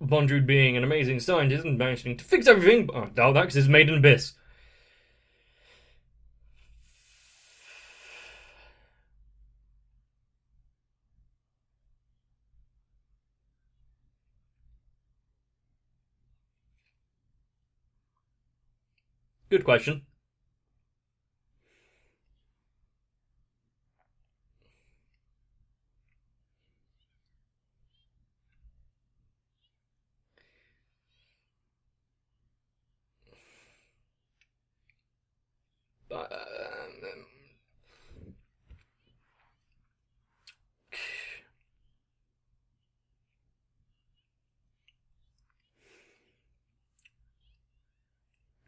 Bondrewd being an amazing scientist and managing to fix everything. Oh, that's his maiden abyss. Good question.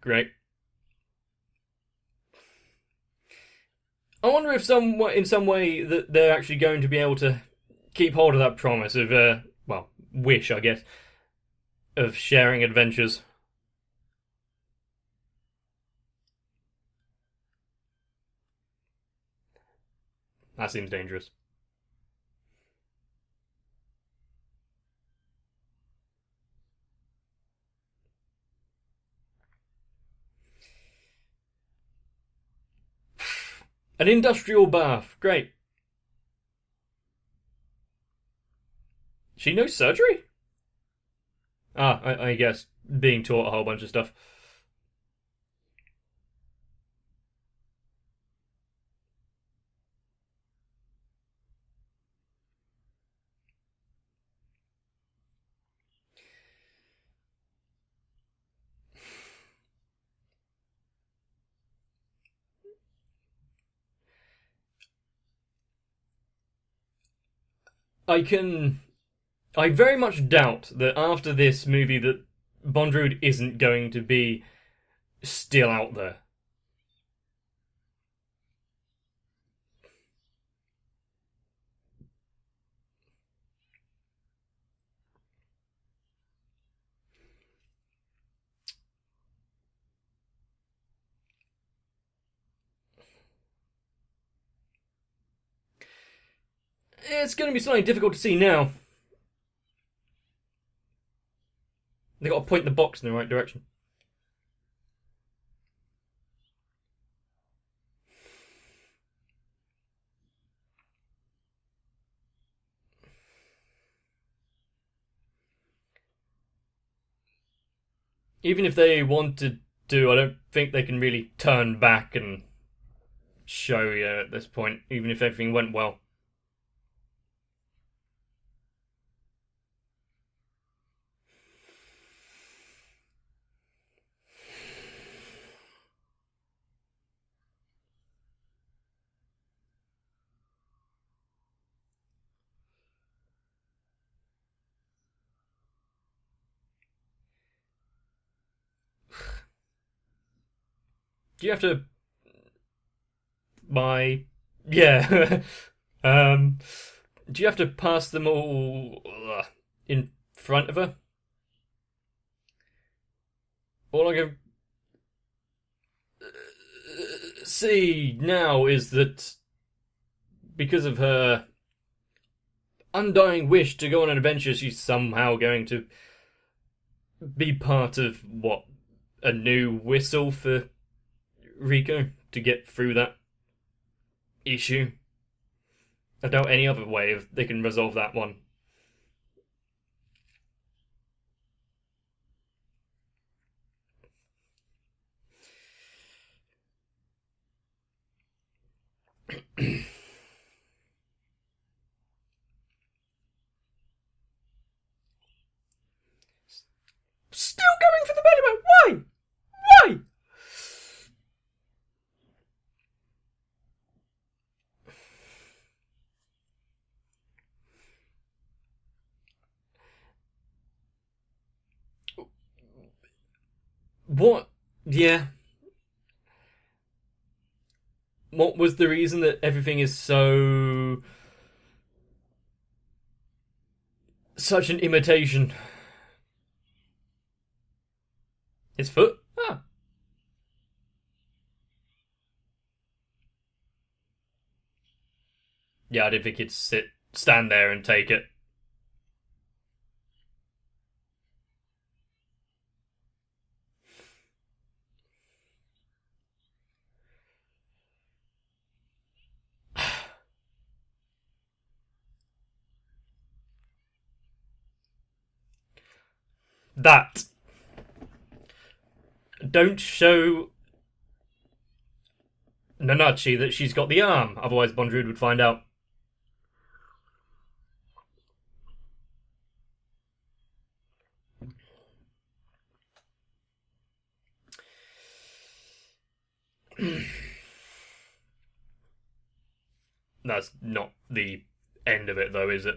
Great. I wonder if in some way that they're actually going to be able to keep hold of that promise of, wish, I guess, of sharing adventures. That seems dangerous. An industrial bath. Great. She knows surgery? I guess being taught a whole bunch of stuff. I very much doubt that after this movie that Bondrewd isn't going to be still out there. It's going to be slightly difficult to see now. They got to point the box in the right direction. Even if they wanted to, I don't think they can really turn back and show you at this point, even if everything went well. Do you have to buy? Yeah. Do you have to pass them all in front of her? All I can see now is that because of her undying wish to go on an adventure, she's somehow going to be part of a new whistle for Rico to get through that issue. I doubt any other way they can resolve that one. Still going for the belly button. Why? Why? What? Yeah. What was the reason that everything is such an imitation? His foot? Ah. Yeah, I didn't think he'd stand there and take it. That. Don't show Nanachi that she's got the arm, otherwise Bondrewd would find out. That's not the end of it, though, is it?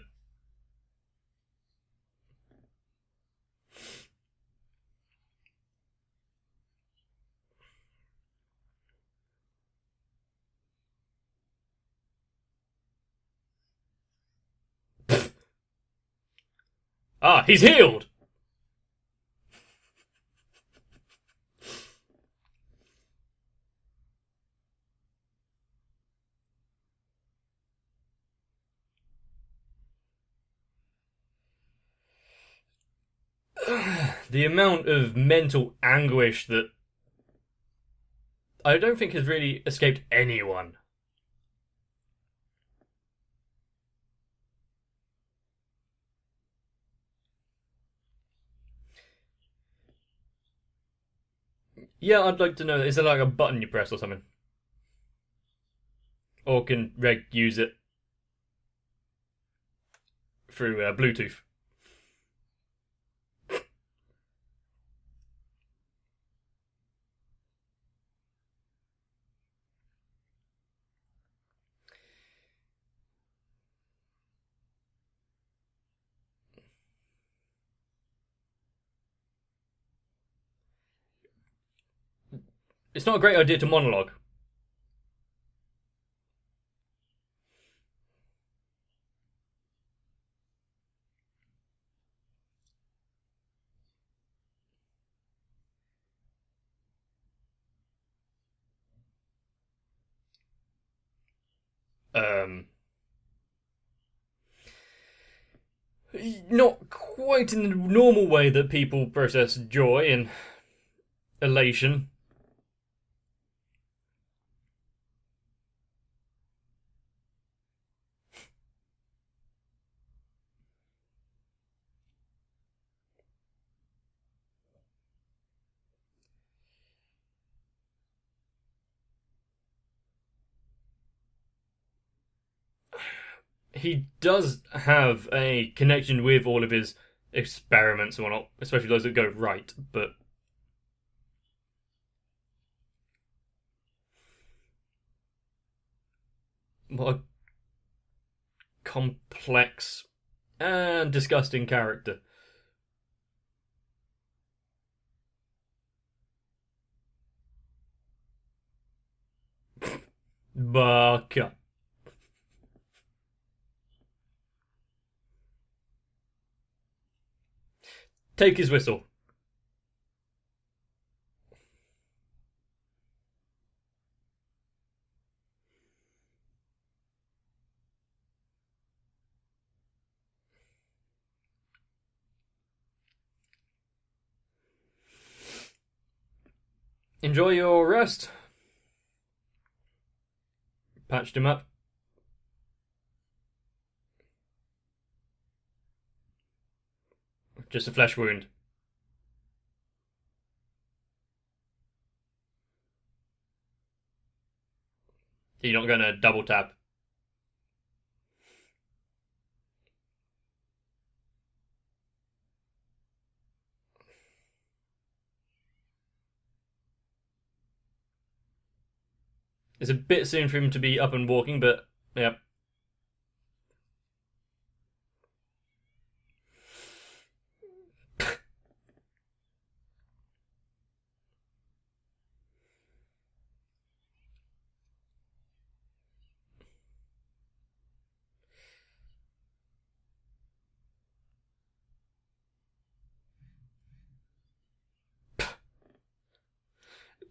Ah, he's healed! The amount of mental anguish that I don't think has really escaped anyone. Yeah, I'd like to know, is there like a button you press or something? Or can Reg use it through Bluetooth? It's not a great idea to monologue. Not quite in the normal way that people process joy and elation. He does have a connection with all of his experiments and whatnot, especially those that go right, but what a complex and disgusting character. Baka. Take his whistle. Enjoy your rest. Patched him up. Just a flesh wound. You're not going to double tap. It's a bit soon for him to be up and walking, but yep.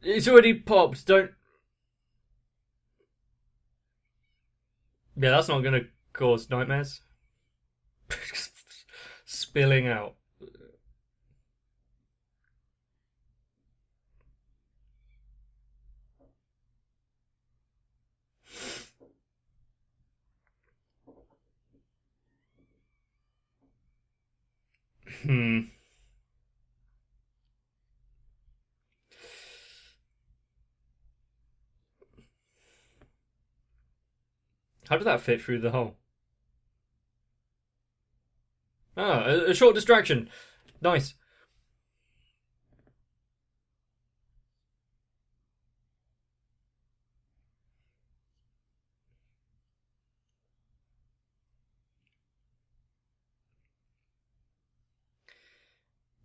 It's already popped. Don't. Yeah, that's not going to cause nightmares. Spilling out. Hmm. How did that fit through the hole? Ah, a short distraction. Nice.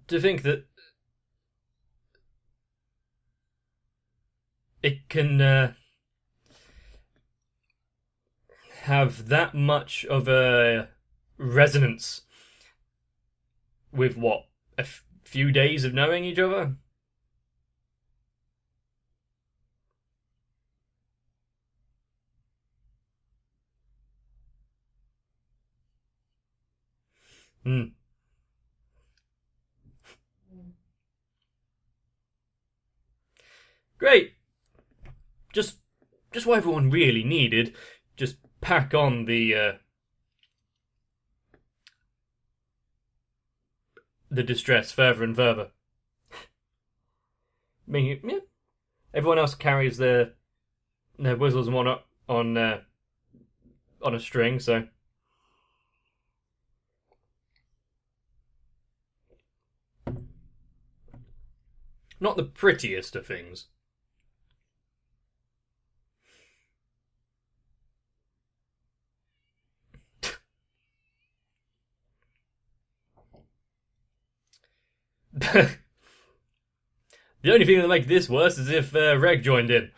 To think that it can have that much of a resonance with what few days of knowing each other. Hmm. Great. Just, just what everyone really needed. Just pack on the distress further and further. I mean, yeah, everyone else carries their whistles and whatnot on a string, so not the prettiest of things. The only thing that makes this worse is if Reg joined in.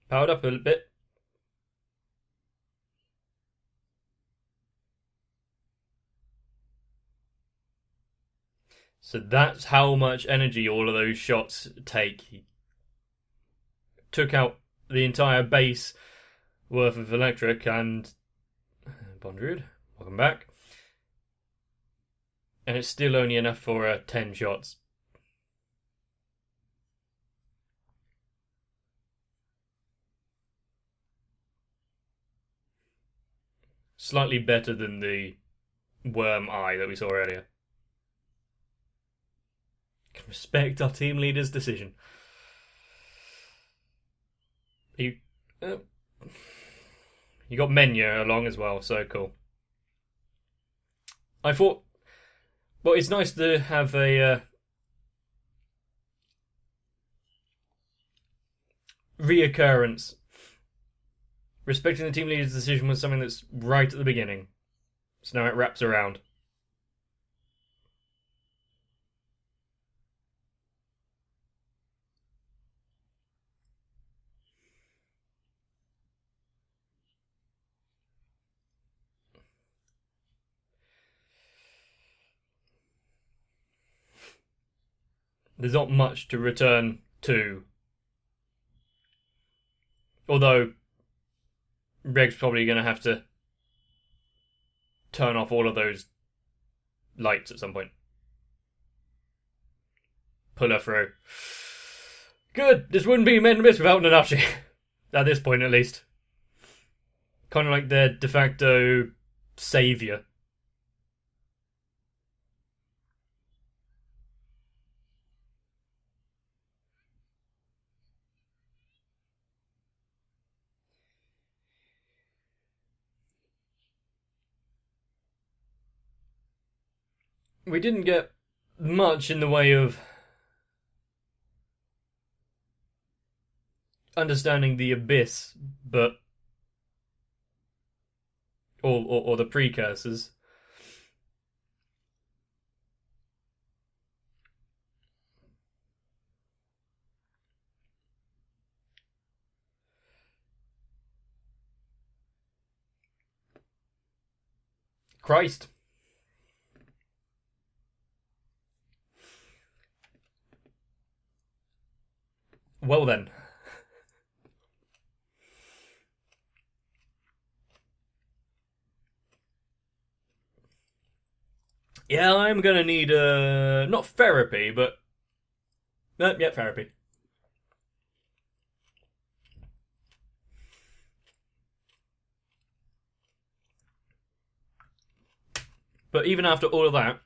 Powered up a little bit. So that's how much energy all of those shots take. He took out the entire base worth of electric, and Bondrewd, welcome back. And it's still only enough for 10 shots. Slightly better than the worm eye that we saw earlier. Can respect our team leader's decision. You, uh, you got Menya along as well, so cool. I thought, well, it's nice to have a reoccurrence. Respecting the team leader's decision was something that's right at the beginning, so now it wraps around. There's not much to return to. Although, Reg's probably going to have to turn off all of those lights at some point. Pull her through. Good! This wouldn't be Made in Abyss without Nanashi. At this point, at least. Kind of like their de facto saviour. We didn't get much in the way of understanding the abyss, but or the precursors. Christ. Well then. Yeah, I'm gonna need, not therapy, but... yeah, therapy. But even after all of that,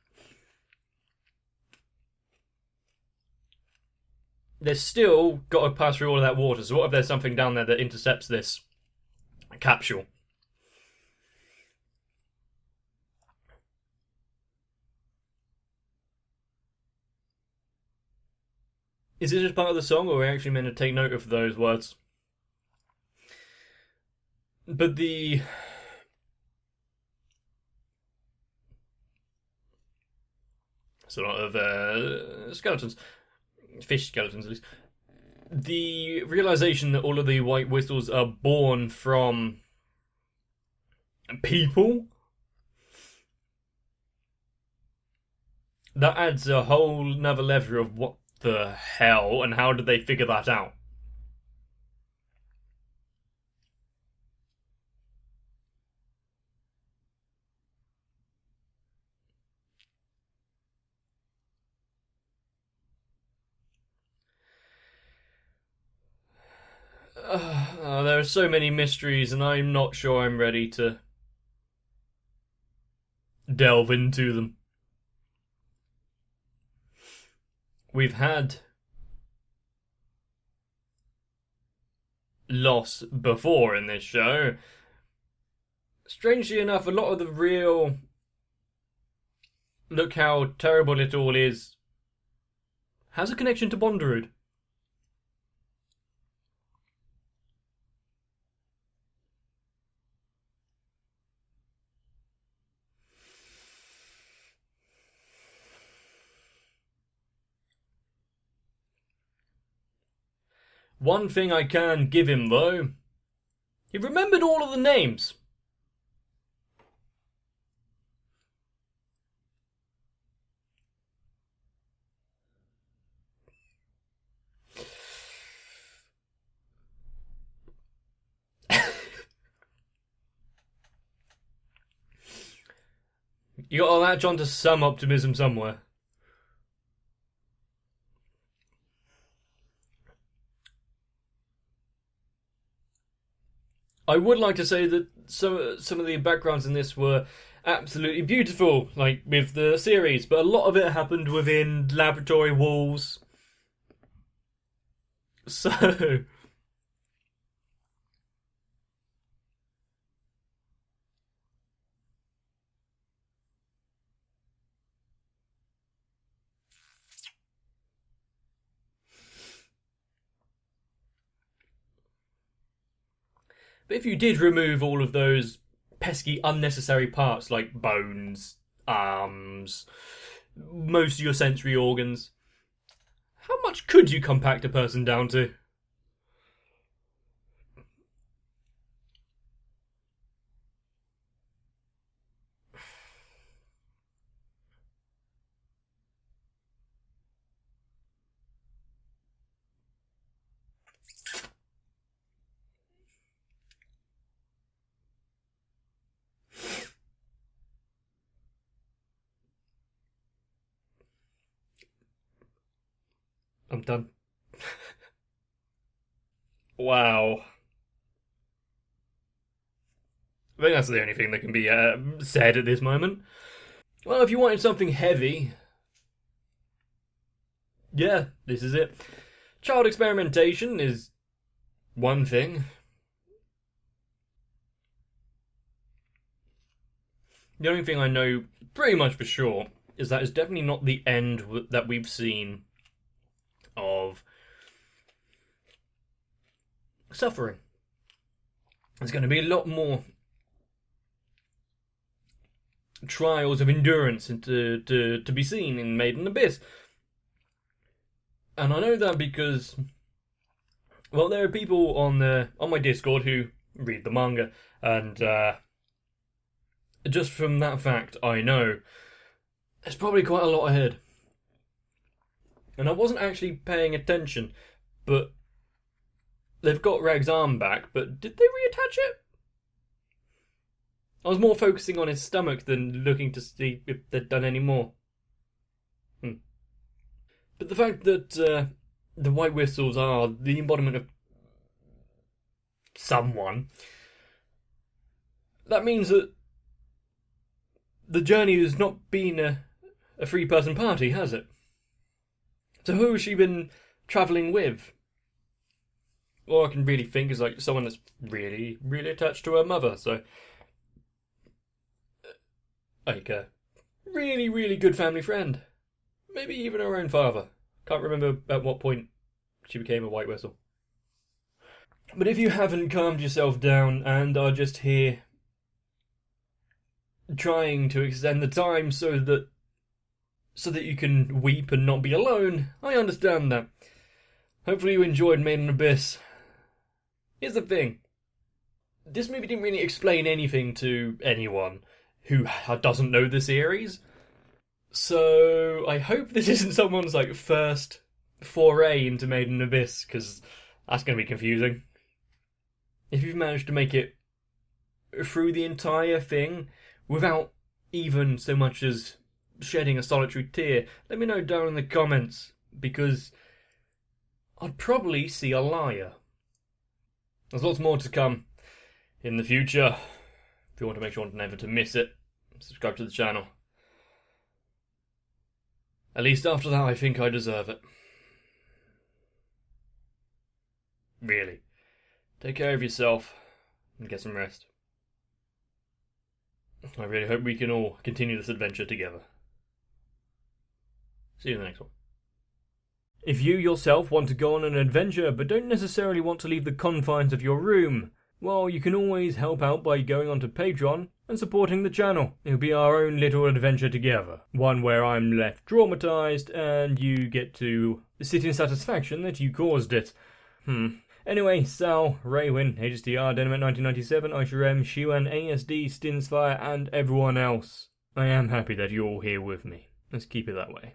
there's still got to pass through all of that water. So what if there's something down there that intercepts this capsule? Is it just part of the song, or are we actually meant to take note of those words? But the... sort of skeletons. Fish skeletons, at least. The realization that all of the white whistles are born from people, that adds a whole nother level of what the hell and how did they figure that out? There are so many mysteries, and I'm not sure I'm ready to delve into them. We've had loss before in this show. Strangely enough, a lot of the real look how terrible it all is has a connection to Bondrewd. One thing I can give him, though, he remembered all of the names. You gotta latch onto some optimism somewhere. I would like to say that some of the backgrounds in this were absolutely beautiful, like with the series, but a lot of it happened within laboratory walls. So... But if you did remove all of those pesky unnecessary parts like bones, arms, most of your sensory organs, how much could you compact a person down to? I'm done. Wow. I think that's the only thing that can be said at this moment. Well, if you wanted something heavy, yeah, this is it. Child experimentation is one thing. The only thing I know pretty much for sure is that it's definitely not the end that we've seen of suffering. There's going to be a lot more trials of endurance to be seen in Maiden Abyss. And I know that because, well, there are people on my Discord who read the manga, and Just from that fact, I know there's probably quite a lot ahead. And I wasn't actually paying attention, but they've got Rag's arm back, but did they reattach it? I was more focusing on his stomach than looking to see if they'd done any more. But the fact that the white whistles are the embodiment of someone, that means that the journey has not been a three-person party, has it? So who has she been travelling with? All I can really think is like someone that's really, really attached to her mother, so like a really, really good family friend. Maybe even her own father. Can't remember at what point she became a white whistle. But if you haven't calmed yourself down and are just here trying to extend the time so that you can weep and not be alone, I understand that. Hopefully you enjoyed Made in Abyss. Here's the thing. This movie didn't really explain anything to anyone who doesn't know the series. So I hope this isn't someone's like first foray into Made in Abyss, because that's going to be confusing. If you've managed to make it through the entire thing without even so much as shedding a solitary tear, let me know down in the comments, because I'd probably see a liar. There's lots more to come in the future. If you want to make sure never to miss it, subscribe to the channel. At least after that, I think I deserve it. Really. Take care of yourself and get some rest. I really hope we can all continue this adventure together. See you in the next one. If you yourself want to go on an adventure but don't necessarily want to leave the confines of your room, well, you can always help out by going onto Patreon and supporting the channel. It'll be our own little adventure together. One where I'm left traumatized and you get to sit in satisfaction that you caused it. Anyway, Sal, Raywin, HSTR, Dynamite 1997, Aisha M, Shiwan, ASD, Stinsfire, and everyone else. I am happy that you're all here with me. Let's keep it that way.